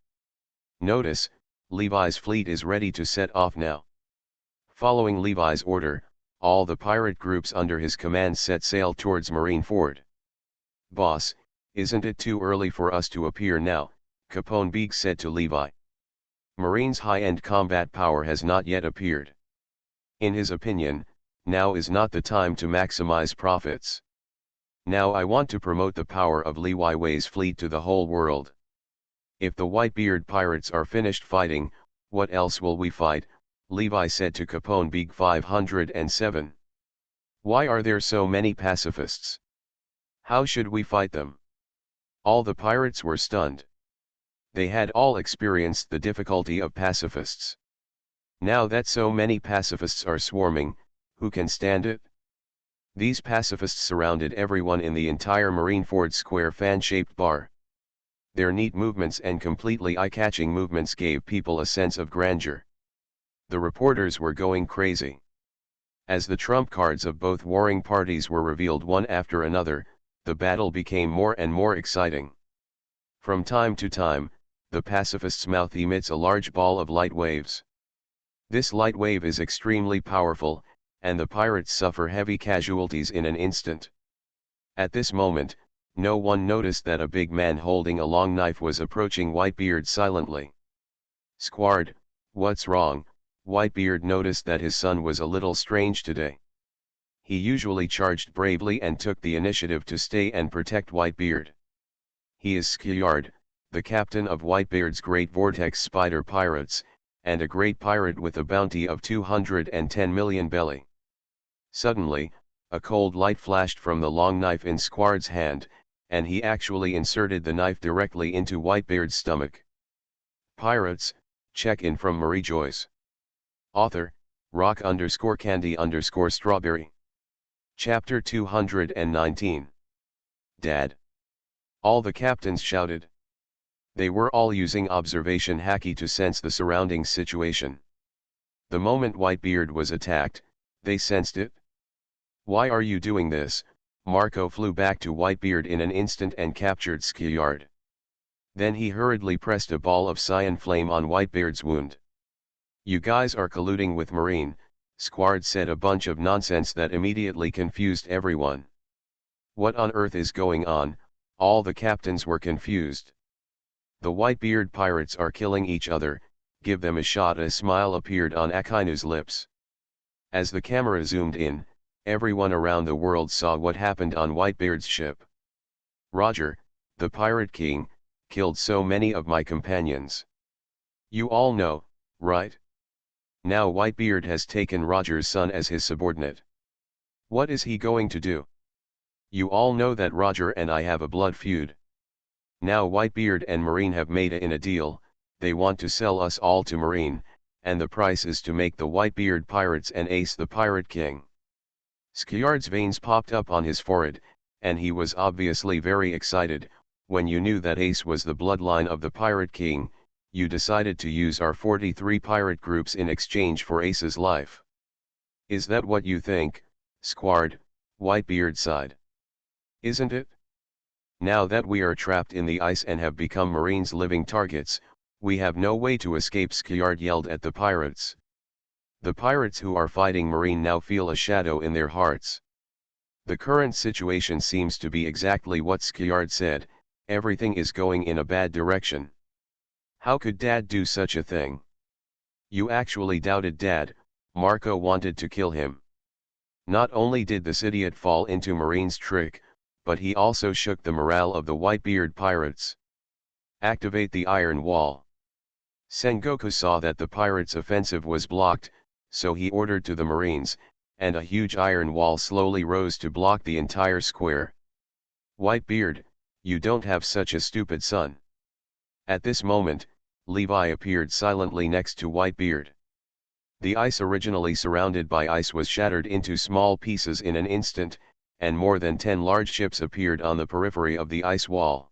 [SPEAKER 1] "Notice, Levi's fleet is ready to set off now." Following Levi's order, all the pirate groups under his command set sail towards Marineford. "Boss, isn't it too early for us to appear now?" Capone Beak said to Levi. "Marine's high-end combat power has not yet appeared. In his opinion, now is not the time to maximize profits. Now I want to promote the power of Levi's fleet to the whole world. If the Whitebeard pirates are finished fighting, what else will we fight?" Levi said to Capone Beak 507. "Why are there so many pacifists? How should we fight them?" All the pirates were stunned. They had all experienced the difficulty of pacifists. Now that so many pacifists are swarming, who can stand it? These pacifists surrounded everyone in the entire Marineford Square fan-shaped bar. Their neat movements and completely eye-catching movements gave people a sense of grandeur. The reporters were going crazy. As the trump cards of both warring parties were revealed one after another, the battle became more and more exciting. From time to time, the pacifist's mouth emits a large ball of light waves. This light wave is extremely powerful, and the pirates suffer heavy casualties in an instant. At this moment, no one noticed that a big man holding a long knife was approaching Whitebeard silently. "Squard, what's wrong?" Whitebeard noticed that his son was a little strange today. He usually charged bravely and took the initiative to stay and protect Whitebeard. He is Skyard, the captain of Whitebeard's great Vortex Spider Pirates, and a great pirate with a bounty of 210 million belly. Suddenly, a cold light flashed from the long knife in Squard's hand, and he actually inserted the knife directly into Whitebeard's stomach. Pirates, check-in from Mariejois. Author, rock_candy_strawberry. Chapter 219. Dad. All the captains shouted. They were all using observation haki to sense the surrounding situation. The moment Whitebeard was attacked, they sensed it. "Why are you doing this?" Marco flew back to Whitebeard in an instant and captured Skiyard. Then he hurriedly pressed a ball of cyan flame on Whitebeard's wound. "You guys are colluding with Marine," Squard said, a bunch of nonsense that immediately confused everyone. What on earth is going on? All the captains were confused. "The Whitebeard pirates are killing each other, give them a shot." A smile appeared on Akainu's lips. As the camera zoomed in, everyone around the world saw what happened on Whitebeard's ship. "Roger, the Pirate King, killed so many of my companions. You all know, right? Now Whitebeard has taken Roger's son as his subordinate. What is he going to do? You all know that Roger and I have a blood feud. Now Whitebeard and Marine have made a deal. They want to sell us all to Marine, and the price is to make the Whitebeard pirates and Ace the Pirate King." Skiyard's veins popped up on his forehead, and he was obviously very excited. "When you knew that Ace was the bloodline of the Pirate King, you decided to use our 43 pirate groups in exchange for Ace's life. Is that what you think, Squard?" Whitebeard sighed. "Isn't it? Now that we are trapped in the ice and have become Marine's living targets, we have no way to escape," Skiyard yelled at the pirates. The pirates who are fighting Marine now feel a shadow in their hearts. The current situation seems to be exactly what Skiyard said. Everything is going in a bad direction. How could Dad do such a thing? You actually doubted Dad. Marco wanted to kill him. Not only did this idiot fall into Marine's trick, but he also shook the morale of the Whitebeard pirates. "Activate the iron wall." Sengoku saw that the pirates' offensive was blocked, so he ordered to the Marines, and a huge iron wall slowly rose to block the entire square. "Whitebeard, you don't have such a stupid son." At this moment, Levi appeared silently next to Whitebeard. The ice originally surrounded by ice was shattered into small pieces in an instant, and more than 10 large ships appeared on the periphery of the ice wall.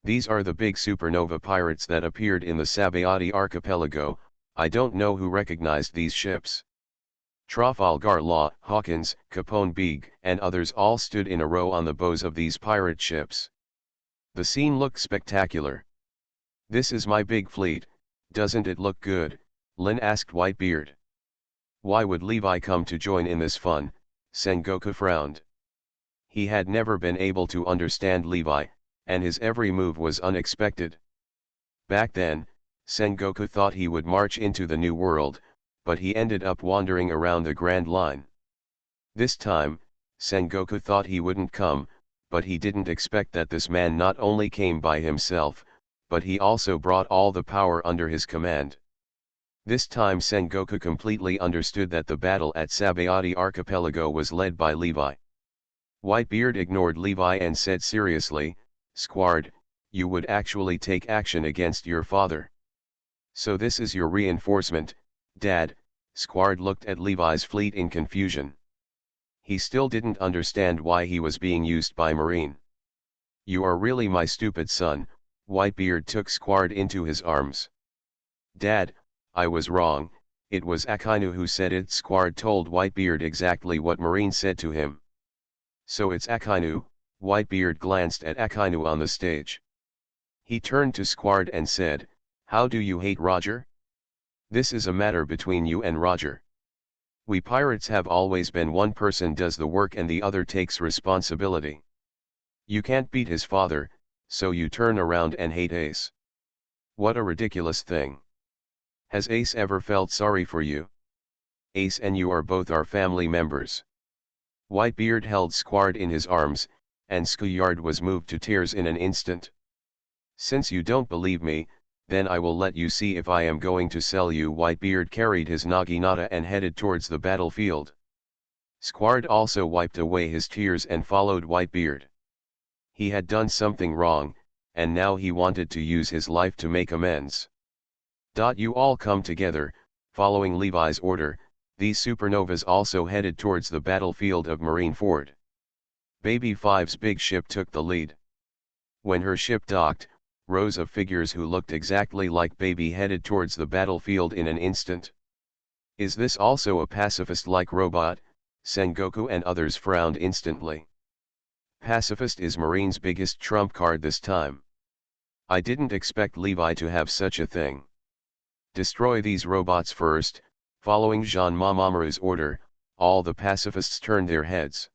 [SPEAKER 1] These are the big supernova pirates that appeared in the Sabaody archipelago. I don't know who recognized these ships. Trafalgar Law, Hawkins, Capone Beeg, and others all stood in a row on the bows of these pirate ships. The scene looked spectacular. "This is my big fleet, doesn't it look good?" Lin asked Whitebeard. "Why would Levi come to join in this fun?" Sengoku frowned. He had never been able to understand Levi, and his every move was unexpected. Back then, Sengoku thought he would march into the New World, but he ended up wandering around the Grand Line. This time, Sengoku thought he wouldn't come, but he didn't expect that this man not only came by himself, but he also brought all the power under his command. This time Sengoku completely understood that the battle at Sabaody Archipelago was led by Levi. Whitebeard ignored Levi and said seriously, "Squard, you would actually take action against your father. So this is your reinforcement, Dad?" Squard looked at Levi's fleet in confusion. He still didn't understand why he was being used by Marine. "You are really my stupid son." Whitebeard took Squard into his arms. "Dad, I was wrong, it was Akainu who said it." Squard told Whitebeard exactly what Marine said to him. "So it's Akainu?" Whitebeard glanced at Akainu on the stage. He turned to Squard and said, "How do you hate Roger? This is a matter between you and Roger. We pirates have always been one person does the work and the other takes responsibility. You can't beat his father, so you turn around and hate Ace. What a ridiculous thing. Has Ace ever felt sorry for you? Ace and you are both our family members." Whitebeard held Squard in his arms, and Skiyard was moved to tears in an instant. "Since you don't believe me, then I will let you see if I am going to sell you." Whitebeard carried his naginata and headed towards the battlefield. Squard also wiped away his tears and followed Whitebeard. He had done something wrong, and now he wanted to use his life to make amends. "You all come together." Following Levi's order, these supernovas also headed towards the battlefield of Marineford. Baby Five's big ship took the lead. When her ship docked, rows of figures who looked exactly like Baby headed towards the battlefield in an instant. Is this also a pacifist-like robot? Sengoku and others frowned instantly. Pacifist is Marine's biggest trump card this time. I didn't expect Levi to have such a thing. Destroy these robots first. Following Jean Mamoru's order, all the pacifists turned their heads.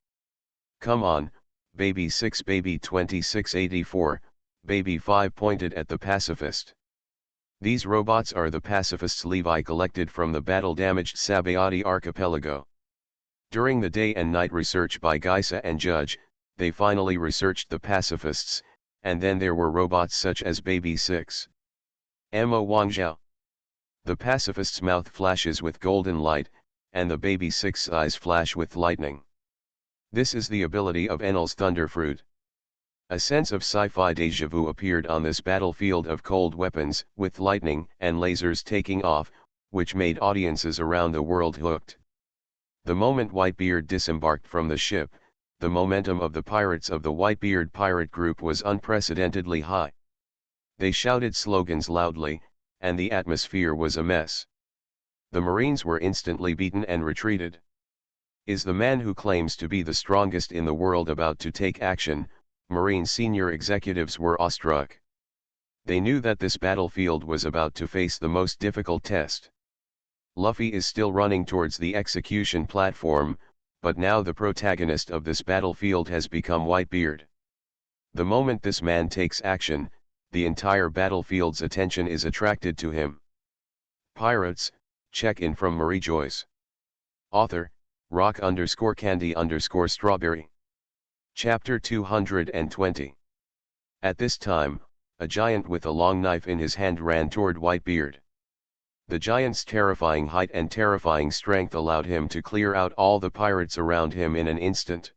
[SPEAKER 1] Come on, Baby 6, Baby 2684, Baby 5 pointed at the pacifist. These robots are the pacifists Levi collected from the battle-damaged Sabayati archipelago. During the day and night research by Geisa and Judge, they finally researched the pacifists, and then there were robots such as Baby 6. Mo Wangzhou. The pacifist's mouth flashes with golden light, and the Baby 6's eyes flash with lightning. This is the ability of Enel's Thunderfruit. A sense of sci-fi déjà vu appeared on this battlefield of cold weapons, with lightning and lasers taking off, which made audiences around the world hooked. The moment Whitebeard disembarked from the ship, the momentum of the pirates of the Whitebeard pirate group was unprecedentedly high. They shouted slogans loudly, and the atmosphere was a mess. The Marines were instantly beaten and retreated. Is the man who claims to be the strongest in the world about to take action? Marine senior executives were awestruck. They knew that this battlefield was about to face the most difficult test. Luffy is still running towards the execution platform, but now the protagonist of this battlefield has become Whitebeard. The moment this man takes action, the entire battlefield's attention is attracted to him. Pirates, check-in from Mariejois. Author, rock_candy_strawberry. Chapter 220. At this time, a giant with a long knife in his hand ran toward Whitebeard. The giant's terrifying height and terrifying strength allowed him to clear out all the pirates around him in an instant.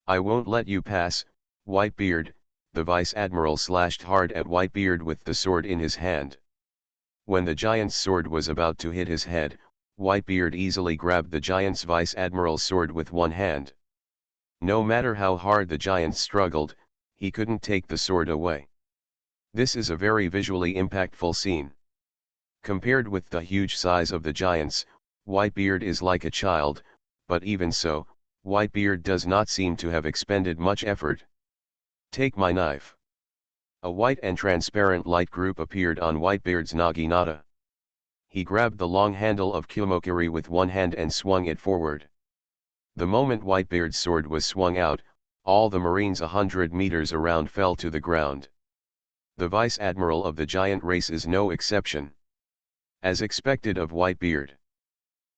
[SPEAKER 1] I won't let you pass, Whitebeard, the vice admiral slashed hard at Whitebeard with the sword in his hand. When the giant's sword was about to hit his head, Whitebeard easily grabbed the giant's vice admiral's sword with one hand. No matter how hard the giant struggled, he couldn't take the sword away. This is a very visually impactful scene. Compared with the huge size of the giants, Whitebeard is like a child, but even so, Whitebeard does not seem to have expended much effort. Take my knife. A white and transparent light group appeared on Whitebeard's naginata. He grabbed the long handle of Kumokiri with one hand and swung it forward. The moment Whitebeard's sword was swung out, all the Marines 100 meters around fell to the ground. The vice admiral of the giant race is no exception. As expected of Whitebeard.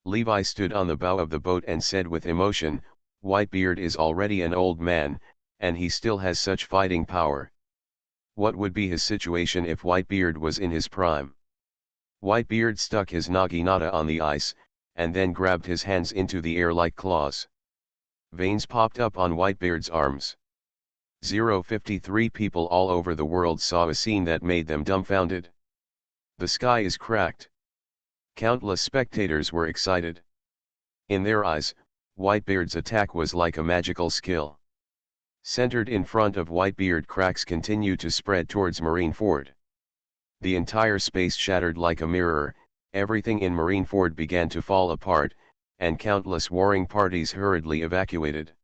[SPEAKER 1] Levi stood on the bow of the boat and said with emotion, Whitebeard is already an old man, and he still has such fighting power. What would be his situation if Whitebeard was in his prime? Whitebeard stuck his naginata on the ice, and then grabbed his hands into the air like claws. Veins popped up on Whitebeard's arms. 053 people all over the world saw a scene that made them dumbfounded. The sky is cracked. Countless spectators were excited. In their eyes, Whitebeard's attack was like a magical skill. Centered in front of Whitebeard, cracks continue to spread towards Marineford. The entire space shattered like a mirror, everything in Marineford began to fall apart, and countless warring parties hurriedly evacuated.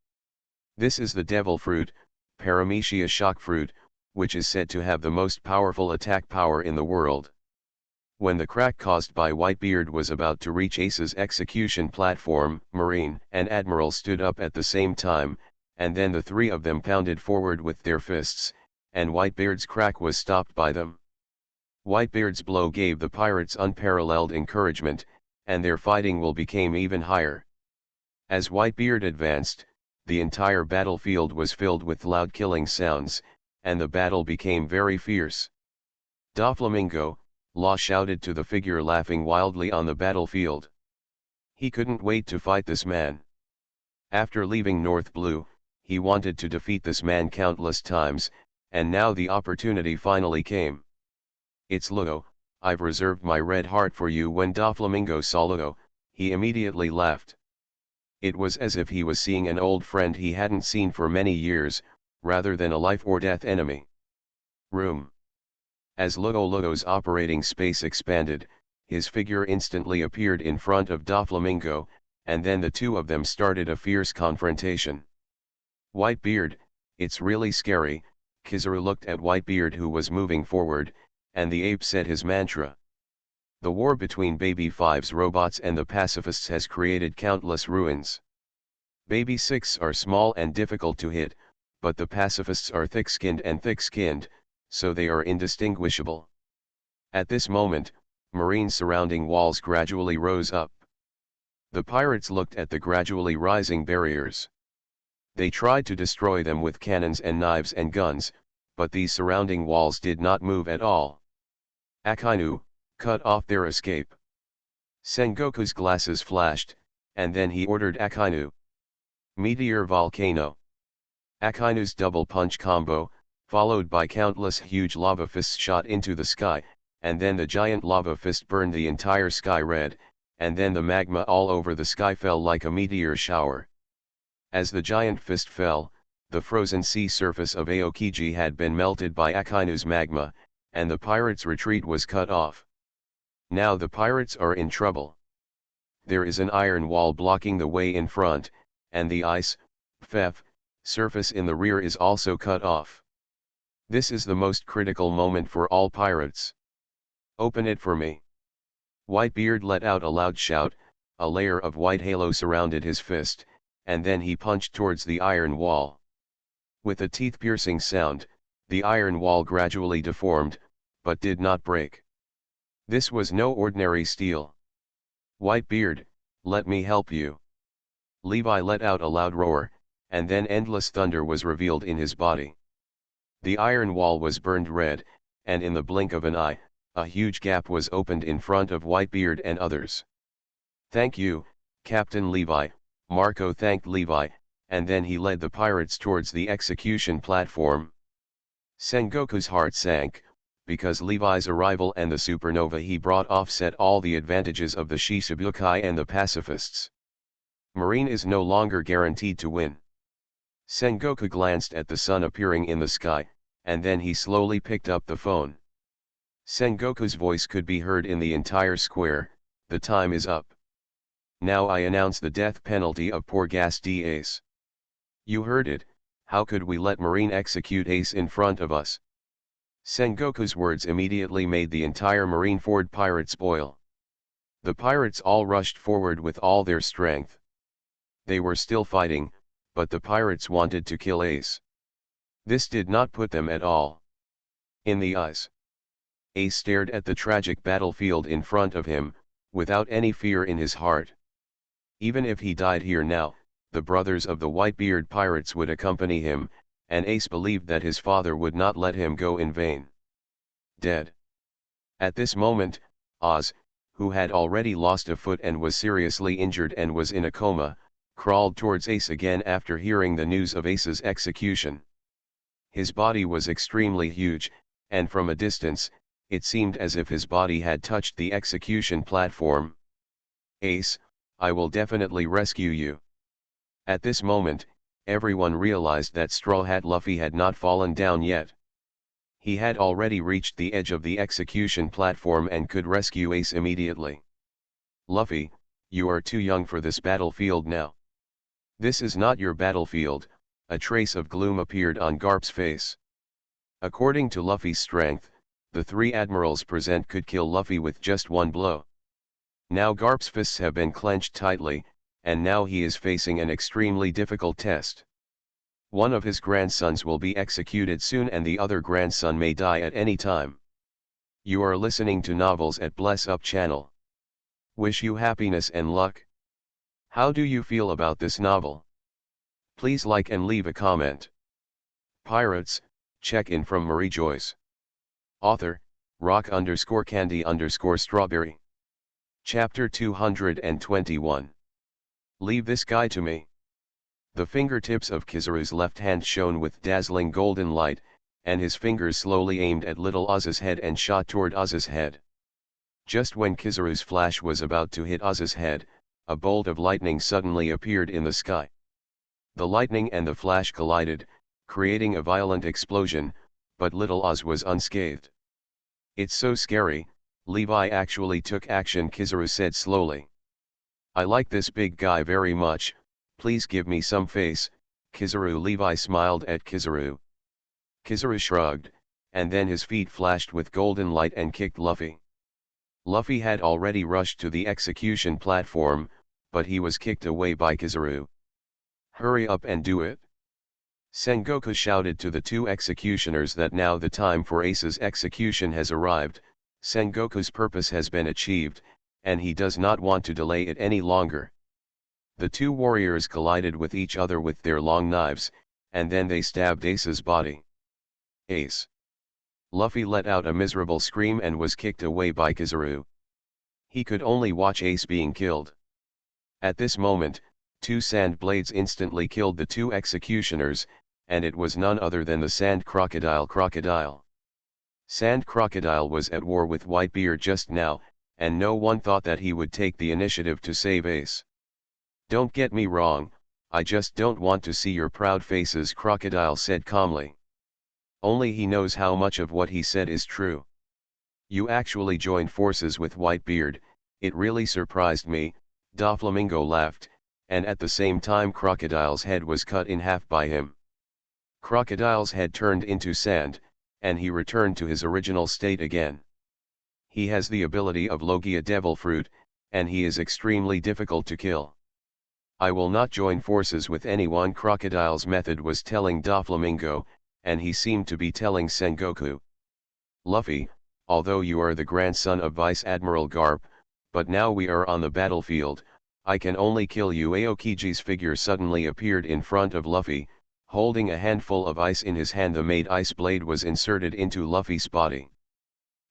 [SPEAKER 1] This is the Devil Fruit, Paramecia Shock Fruit, which is said to have the most powerful attack power in the world. When the crack caused by Whitebeard was about to reach Ace's execution platform, Marine and Admiral stood up at the same time, and then the three of them pounded forward with their fists, and Whitebeard's crack was stopped by them. Whitebeard's blow gave the pirates unparalleled encouragement, and their fighting will became even higher. As Whitebeard advanced, the entire battlefield was filled with loud killing sounds, and the battle became very fierce. Doflamingo, Law shouted to the figure laughing wildly on the battlefield. He couldn't wait to fight this man. After leaving North Blue, he wanted to defeat this man countless times, and now the opportunity finally came. It's Lugo, I've reserved my red heart for you. When Doflamingo saw Lugo, he immediately laughed. It was as if he was seeing an old friend he hadn't seen for many years, rather than a life or death enemy. Room. As Luo's operating space expanded, his figure instantly appeared in front of Doflamingo, and then the two of them started a fierce confrontation. Whitebeard, it's really scary. Kizaru looked at Whitebeard, who was moving forward, and the ape said his mantra. The war between Baby 5's robots and the pacifists has created countless ruins. Baby 6 are small and difficult to hit, but the pacifists are thick-skinned, so they are indistinguishable. At this moment, marine surrounding walls gradually rose up. The pirates looked at the gradually rising barriers. They tried to destroy them with cannons and knives and guns, but these surrounding walls did not move at all. Akainu, cut off their escape. Sengoku's glasses flashed, and then he ordered Akainu. Meteor Volcano. Akainu's double punch combo, followed by countless huge lava fists, shot into the sky, and then the giant lava fist burned the entire sky red, and then the magma all over the sky fell like a meteor shower. As the giant fist fell, the frozen sea surface of Aokiji had been melted by Akainu's magma, and the pirates' retreat was cut off. Now the pirates are in trouble. There is an iron wall blocking the way in front, and the ice, surface in the rear is also cut off. This is the most critical moment for all pirates. Open it for me. Whitebeard let out a loud shout, a layer of white halo surrounded his fist, and then he punched towards the iron wall. With a teeth-piercing sound, the iron wall gradually deformed, but did not break. This was no ordinary steel. Whitebeard, let me help you. Levi let out a loud roar, and then endless thunder was revealed in his body. The iron wall was burned red, and in the blink of an eye, a huge gap was opened in front of Whitebeard and others. Thank you, Captain Levi. Marco thanked Levi, and then he led the pirates towards the execution platform. Sengoku's heart sank, because Levi's arrival and the supernova he brought offset all the advantages of the Shishibukai and the pacifists. Marine is no longer guaranteed to win. Sengoku glanced at the sun appearing in the sky, and then he slowly picked up the phone. Sengoku's voice could be heard in the entire square. The time is up. Now I announce the death penalty of poor Gas D. Ace. You heard it. How could we let Marine execute Ace in front of us? Sengoku's words immediately made the entire Marineford pirates boil. The pirates all rushed forward with all their strength. They were still fighting, but the pirates wanted to kill Ace. This did not put them at all in the eyes. Ace stared at the tragic battlefield in front of him, without any fear in his heart. Even if he died here now, the brothers of the Whitebeard pirates would accompany him, and Ace believed that his father would not let him go in vain. Dead. At this moment, Oz, who had already lost a foot and was seriously injured and was in a coma, crawled towards Ace again after hearing the news of Ace's execution. His body was extremely huge, and from a distance, it seemed as if his body had touched the execution platform. Ace, I will definitely rescue you. At this moment, everyone realized that Straw Hat Luffy had not fallen down yet. He had already reached the edge of the execution platform and could rescue Ace immediately. Luffy, you are too young for this battlefield now. This is not your battlefield. A trace of gloom appeared on Garp's face. According to Luffy's strength, the three admirals present could kill Luffy with just one blow. Now Garp's fists have been clenched tightly, and now he is facing an extremely difficult test. One of his grandsons will be executed soon and the other grandson may die at any time. You are listening to Novels at Bless Up channel. Wish you happiness and luck. How do you feel about this novel? Please like and leave a comment. Pirates, check-in from Mariejois. Author, rock_candy_strawberry. Chapter 221. Leave this guy to me. The fingertips of Kizaru's left hand shone with dazzling golden light, and his fingers slowly aimed at little Oz's head and shot toward Oz's head. Just when Kizaru's flash was about to hit Oz's head, a bolt of lightning suddenly appeared in the sky. The lightning and the flash collided, creating a violent explosion, but little Oz was unscathed. It's so scary, Levi actually took action, Kizaru said slowly. I like this big guy very much, please give me some face, Kizaru. Levi smiled at Kizaru. Kizaru shrugged, and then his feet flashed with golden light and kicked Luffy. Luffy had already rushed to the execution platform, but he was kicked away by Kizaru. Hurry up and do it. Sengoku shouted to the two executioners that now the time for Ace's execution has arrived. Sengoku's purpose has been achieved, and he does not want to delay it any longer. The two warriors collided with each other with their long knives, and then they stabbed Ace's body. Ace! Luffy let out a miserable scream and was kicked away by Kizaru. He could only watch Ace being killed. At this moment, two sand blades instantly killed the two executioners, and it was none other than the Sand Crocodile. Sand Crocodile was at war with Whitebeard just now, and no one thought that he would take the initiative to save Ace. Don't get me wrong, I just don't want to see your proud faces, Crocodile said calmly. Only he knows how much of what he said is true. You actually joined forces with Whitebeard, it really surprised me, Doflamingo laughed, and at the same time Crocodile's head was cut in half by him. Crocodile's head turned into sand, and he returned to his original state again. He has the ability of Logia Devil Fruit, and he is extremely difficult to kill. I will not join forces with anyone, Crocodile's method was telling Doflamingo, and he seemed to be telling Sengoku. Luffy, although you are the grandson of Vice Admiral Garp, but now we are on the battlefield, I can only kill you. Aokiji's figure suddenly appeared in front of Luffy, holding a handful of ice in his hand. The made ice blade was inserted into Luffy's body.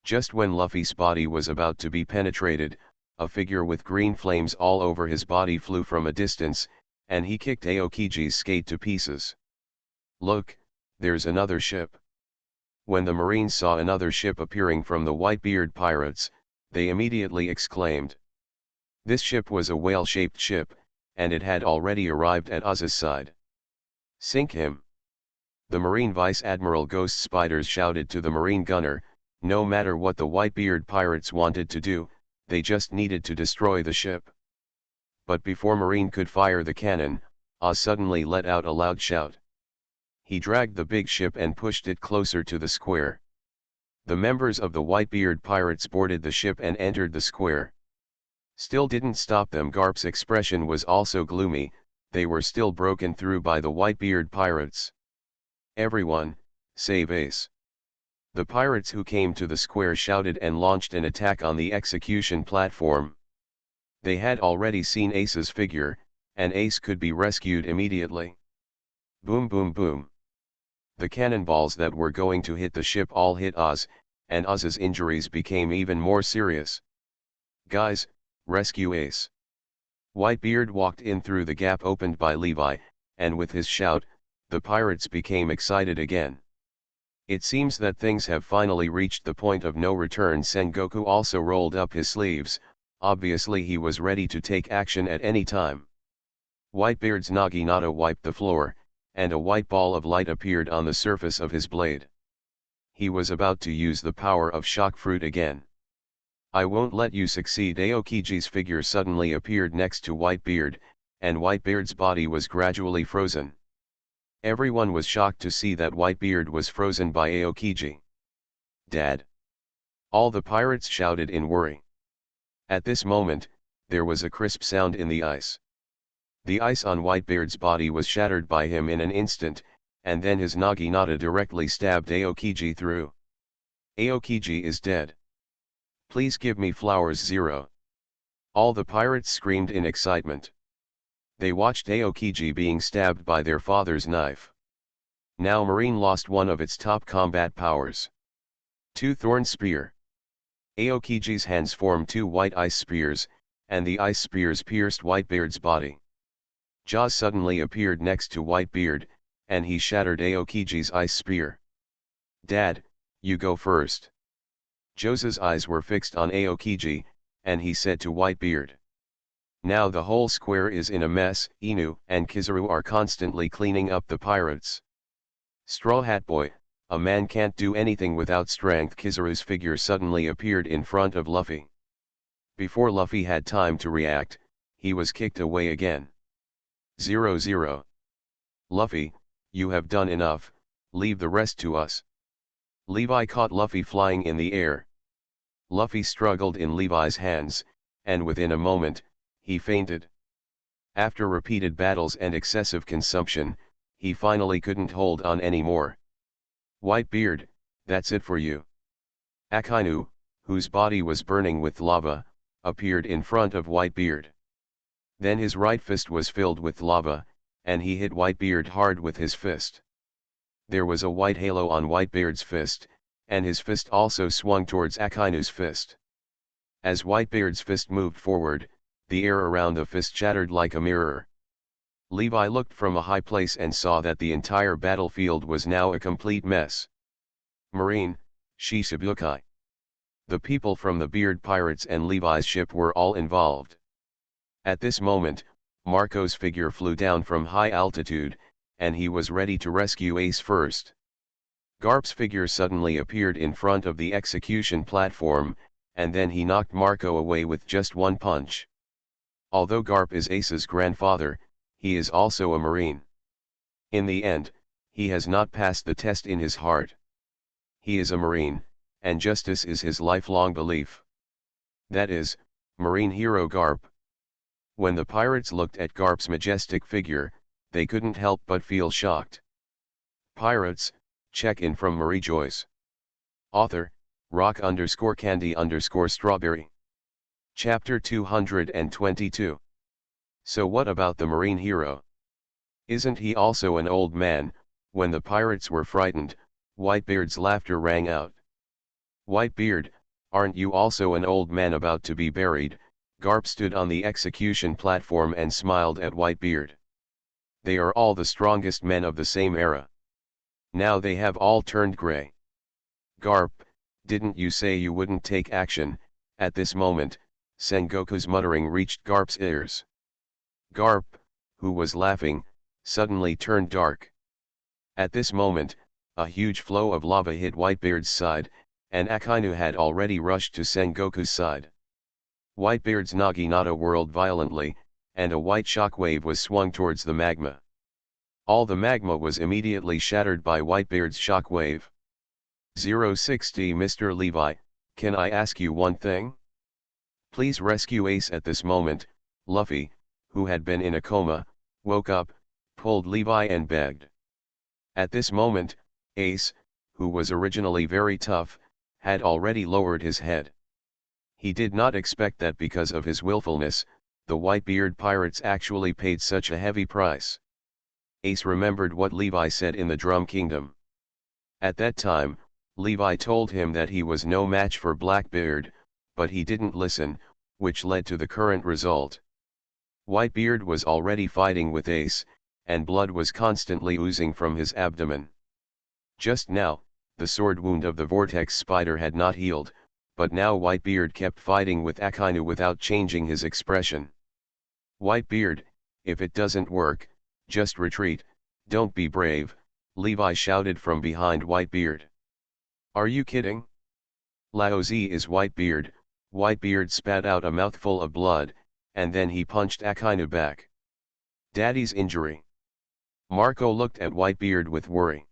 [SPEAKER 1] Just when Luffy's body was about to be penetrated, a figure with green flames all over his body flew from a distance, and he kicked Aokiji's skate to pieces. Look, there's another ship. When the Marines saw another ship appearing from the Whitebeard pirates, they immediately exclaimed. This ship was a whale-shaped ship, and it had already arrived at Oz's side. Sink him! The Marine Vice Admiral Ghost Spiders shouted to the Marine gunner, no matter what the Whitebeard pirates wanted to do, they just needed to destroy the ship. But before Marine could fire the cannon, Oz suddenly let out a loud shout. He dragged the big ship and pushed it closer to the square. The members of the Whitebeard pirates boarded the ship and entered the square. Still didn't stop them. Garp's expression was also gloomy, they were still broken through by the Whitebeard pirates. Everyone, save Ace! The pirates who came to the square shouted and launched an attack on the execution platform. They had already seen Ace's figure, and Ace could be rescued immediately. Boom boom boom. The cannonballs that were going to hit the ship all hit Oz, and Oz's injuries became even more serious. Guys, rescue Ace! Whitebeard walked in through the gap opened by Levi, and with his shout, the pirates became excited again. It seems that things have finally reached the point of no return. Sengoku also rolled up his sleeves, obviously he was ready to take action at any time. Whitebeard's naginata wiped the floor, and a white ball of light appeared on the surface of his blade. He was about to use the power of shock fruit again. I won't let you succeed. Aokiji's figure suddenly appeared next to Whitebeard, and Whitebeard's body was gradually frozen. Everyone was shocked to see that Whitebeard was frozen by Aokiji. Dad! All the pirates shouted in worry. At this moment, there was a crisp sound in the ice. The ice on Whitebeard's body was shattered by him in an instant, and then his naginata directly stabbed Aokiji through. Aokiji is dead. Please give me flowers. Zero. All the pirates screamed in excitement. They watched Aokiji being stabbed by their father's knife. Now Marine lost one of its top combat powers. Two-thorn spear. Aokiji's hands formed two white ice spears, and the ice spears pierced Whitebeard's body. Jaws suddenly appeared next to Whitebeard, and he shattered Aokiji's ice spear. Dad, you go first. Jose's eyes were fixed on Aokiji, and he said to Whitebeard. Now the whole square is in a mess. Inu and Kizaru are constantly cleaning up the pirates. Straw Hat Boy, A man can't do anything without strength. Kizaru's figure suddenly appeared in front of Luffy. Before Luffy had time to react, he was kicked away again. 0-0. Luffy, you have done enough, leave the rest to us. Levi caught Luffy flying in the air. Luffy struggled in Levi's hands, and within a moment, he fainted. After repeated battles and excessive consumption, he finally couldn't hold on anymore. Whitebeard, that's it for you. Akainu, whose body was burning with lava, appeared in front of Whitebeard. Then his right fist was filled with lava, and he hit Whitebeard hard with his fist. There was a white halo on Whitebeard's fist, and his fist also swung towards Akainu's fist. As Whitebeard's fist moved forward, the air around the fist shattered like a mirror. Levi looked from a high place and saw that the entire battlefield was now a complete mess. Marine, Shichibukai. The people from the Beard Pirates and Levi's ship were all involved. At this moment, Marco's figure flew down from high altitude, and he was ready to rescue Ace first. Garp's figure suddenly appeared in front of the execution platform, and then he knocked Marco away with just one punch. Although Garp is Ace's grandfather, he is also a Marine. In the end, he has not passed the test in his heart. He is a Marine, and justice is his lifelong belief. That is, Marine hero Garp. When the pirates looked at Garp's majestic figure, they couldn't help but feel shocked. Pirates, check-in from Mariejois. Author, rock_candy_strawberry. Chapter 222. So what about the Marine hero? Isn't he also an old man? When the pirates were frightened, Whitebeard's laughter rang out. Whitebeard, aren't you also an old man about to be buried? Garp stood on the execution platform and smiled at Whitebeard. They are all the strongest men of the same era. Now they have all turned grey. Garp, didn't you say you wouldn't take action? At this moment, Sengoku's muttering reached Garp's ears. Garp, who was laughing, suddenly turned dark. At this moment, a huge flow of lava hit Whitebeard's side, and Akainu had already rushed to Sengoku's side. Whitebeard's Naginata whirled violently, and a white shockwave was swung towards the magma. All the magma was immediately shattered by Whitebeard's shockwave. 060 Mr. Levi, can I ask you one thing? Please rescue Ace. At this moment, Luffy, who had been in a coma, woke up, pulled Levi and begged. At this moment, Ace, who was originally very tough, had already lowered his head. He did not expect that because of his willfulness, the Whitebeard pirates actually paid such a heavy price. Ace remembered what Levi said in the Drum Kingdom. At that time, Levi told him that he was no match for Blackbeard, but he didn't listen, which led to the current result. Whitebeard was already fighting with Ace, and blood was constantly oozing from his abdomen. Just now, the sword wound of the vortex spider had not healed, but now Whitebeard kept fighting with Akainu without changing his expression. Whitebeard, if it doesn't work, just retreat, don't be brave, Levi shouted from behind Whitebeard. Are you kidding? Laozi is Whitebeard. Whitebeard spat out a mouthful of blood, and then he punched Akainu back. Daddy's injury. Marco looked at Whitebeard with worry.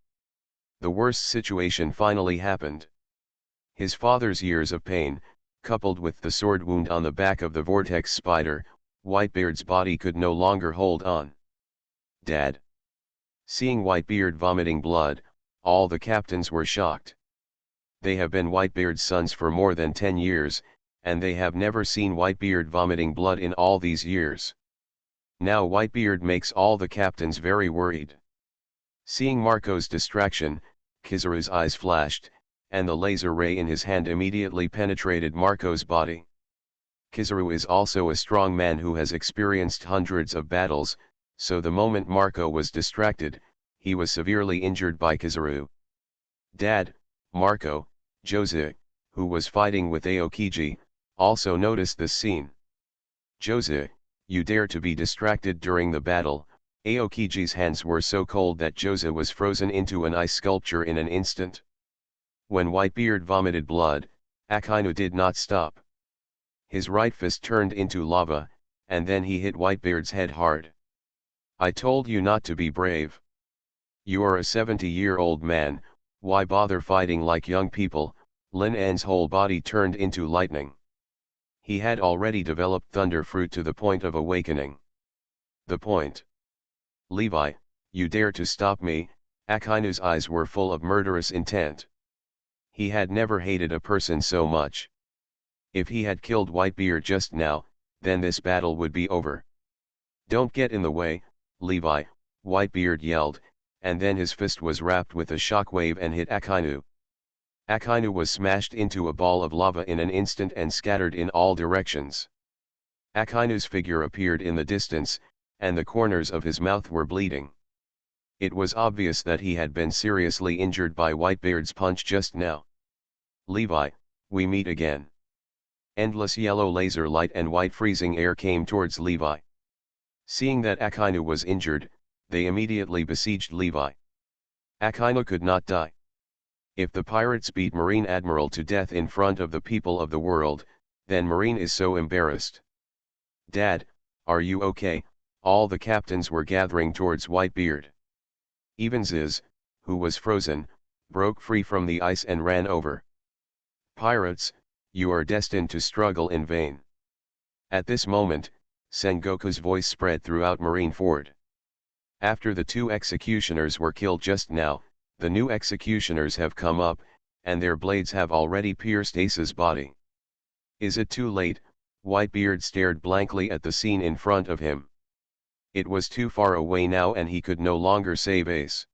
[SPEAKER 1] The worst situation finally happened. His father's years of pain, coupled with the sword wound on the back of the vortex spider, Whitebeard's body could no longer hold on. Dad. Seeing Whitebeard vomiting blood, all the captains were shocked. They have been Whitebeard's sons for more than 10 years, and they have never seen Whitebeard vomiting blood in all these years. Now Whitebeard makes all the captains very worried. Seeing Marco's distraction, Kizaru's eyes flashed, and the laser ray in his hand immediately penetrated Marco's body. Kizaru is also a strong man who has experienced hundreds of battles, so the moment Marco was distracted, he was severely injured by Kizaru. Dad, Marco, Jose, who was fighting with Aokiji, also noticed this scene. Jose, you dare to be distracted during the battle, Aokiji's hands were so cold that Joza was frozen into an ice sculpture in an instant. When Whitebeard vomited blood, Akainu did not stop. His right fist turned into lava, and then he hit Whitebeard's head hard. I told you not to be brave. You are a 70-year-old man, why bother fighting like young people? Lin En's whole body turned into lightning. He had already developed thunder fruit to the point of awakening. The point. Levi, you dare to stop me? Akainu's eyes were full of murderous intent. He had never hated a person so much. If he had killed Whitebeard just now, then this battle would be over. Don't get in the way, Levi, Whitebeard yelled, and then his fist was wrapped with a shockwave and hit Akainu. Akainu was smashed into a ball of lava in an instant and scattered in all directions. Akainu's figure appeared in the distance, and the corners of his mouth were bleeding. It was obvious that he had been seriously injured by Whitebeard's punch just now. Levi, we meet again. Endless yellow laser light and white freezing air came towards Levi. Seeing that Akainu was injured, they immediately besieged Levi. Akainu could not die. If the pirates beat Marine Admiral to death in front of the people of the world, then Marine is so embarrassed. Dad, are you okay? All the captains were gathering towards Whitebeard. Even Ziz, who was frozen, broke free from the ice and ran over. Pirates, you are destined to struggle in vain. At this moment, Sengoku's voice spread throughout Marineford. After the two executioners were killed just now, the new executioners have come up, and their blades have already pierced Ace's body. Is it too late? Whitebeard stared blankly at the scene in front of him. It was too far away now and he could no longer save Ace.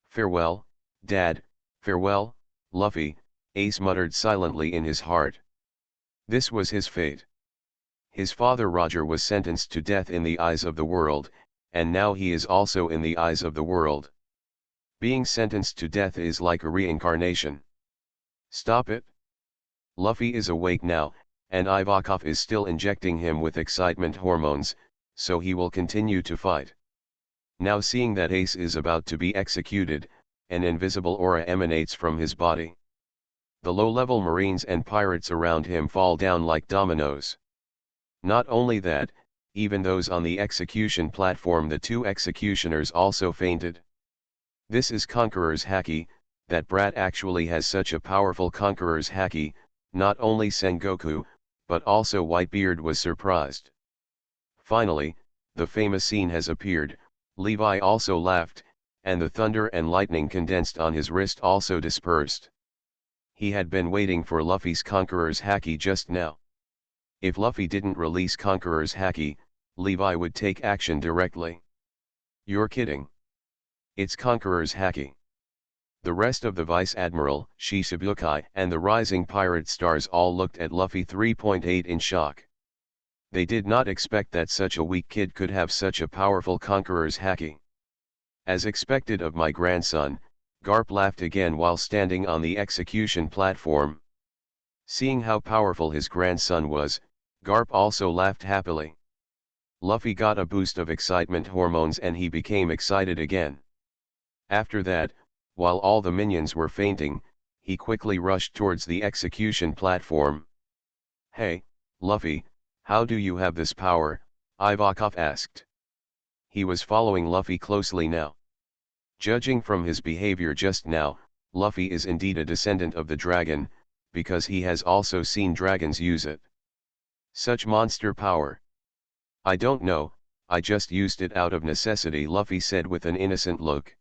[SPEAKER 1] Farewell, Dad, farewell, Luffy, Ace muttered silently in his heart. This was his fate. His father Roger was sentenced to death in the eyes of the world, and now he is also in the eyes of the world. Being sentenced to death is like a reincarnation. Stop it. Luffy is awake now, and Ivankov is still injecting him with excitement hormones, so he will continue to fight. Now seeing that Ace is about to be executed, an invisible aura emanates from his body. The low-level marines and pirates around him fall down like dominoes. Not only that, even those on the execution platform, the two executioners also fainted. This is Conqueror's Haki. That brat actually has such a powerful Conqueror's Haki. Not only Sengoku, but also Whitebeard was surprised. Finally, the famous scene has appeared. Levi also laughed, and the thunder and lightning condensed on his wrist also dispersed. He had been waiting for Luffy's Conqueror's Haki just now. If Luffy didn't release Conqueror's Haki, Levi would take action directly. You're kidding. It's Conqueror's Haki. The rest of the Vice Admiral, Shishibukai, and the rising pirate stars all looked at Luffy 3.8 in shock. They did not expect that such a weak kid could have such a powerful Conqueror's Haki. As expected of my grandson, Garp laughed again while standing on the execution platform. Seeing how powerful his grandson was, Garp also laughed happily. Luffy got a boost of excitement hormones and he became excited again. After that, while all the minions were fainting, he quickly rushed towards the execution platform. Hey, Luffy, how do you have this power? Ivankov asked. He was following Luffy closely now. Judging from his behavior just now, Luffy is indeed a descendant of the dragon, because he has also seen dragons use it. Such monster power. I don't know, I just used it out of necessity, Luffy said with an innocent look.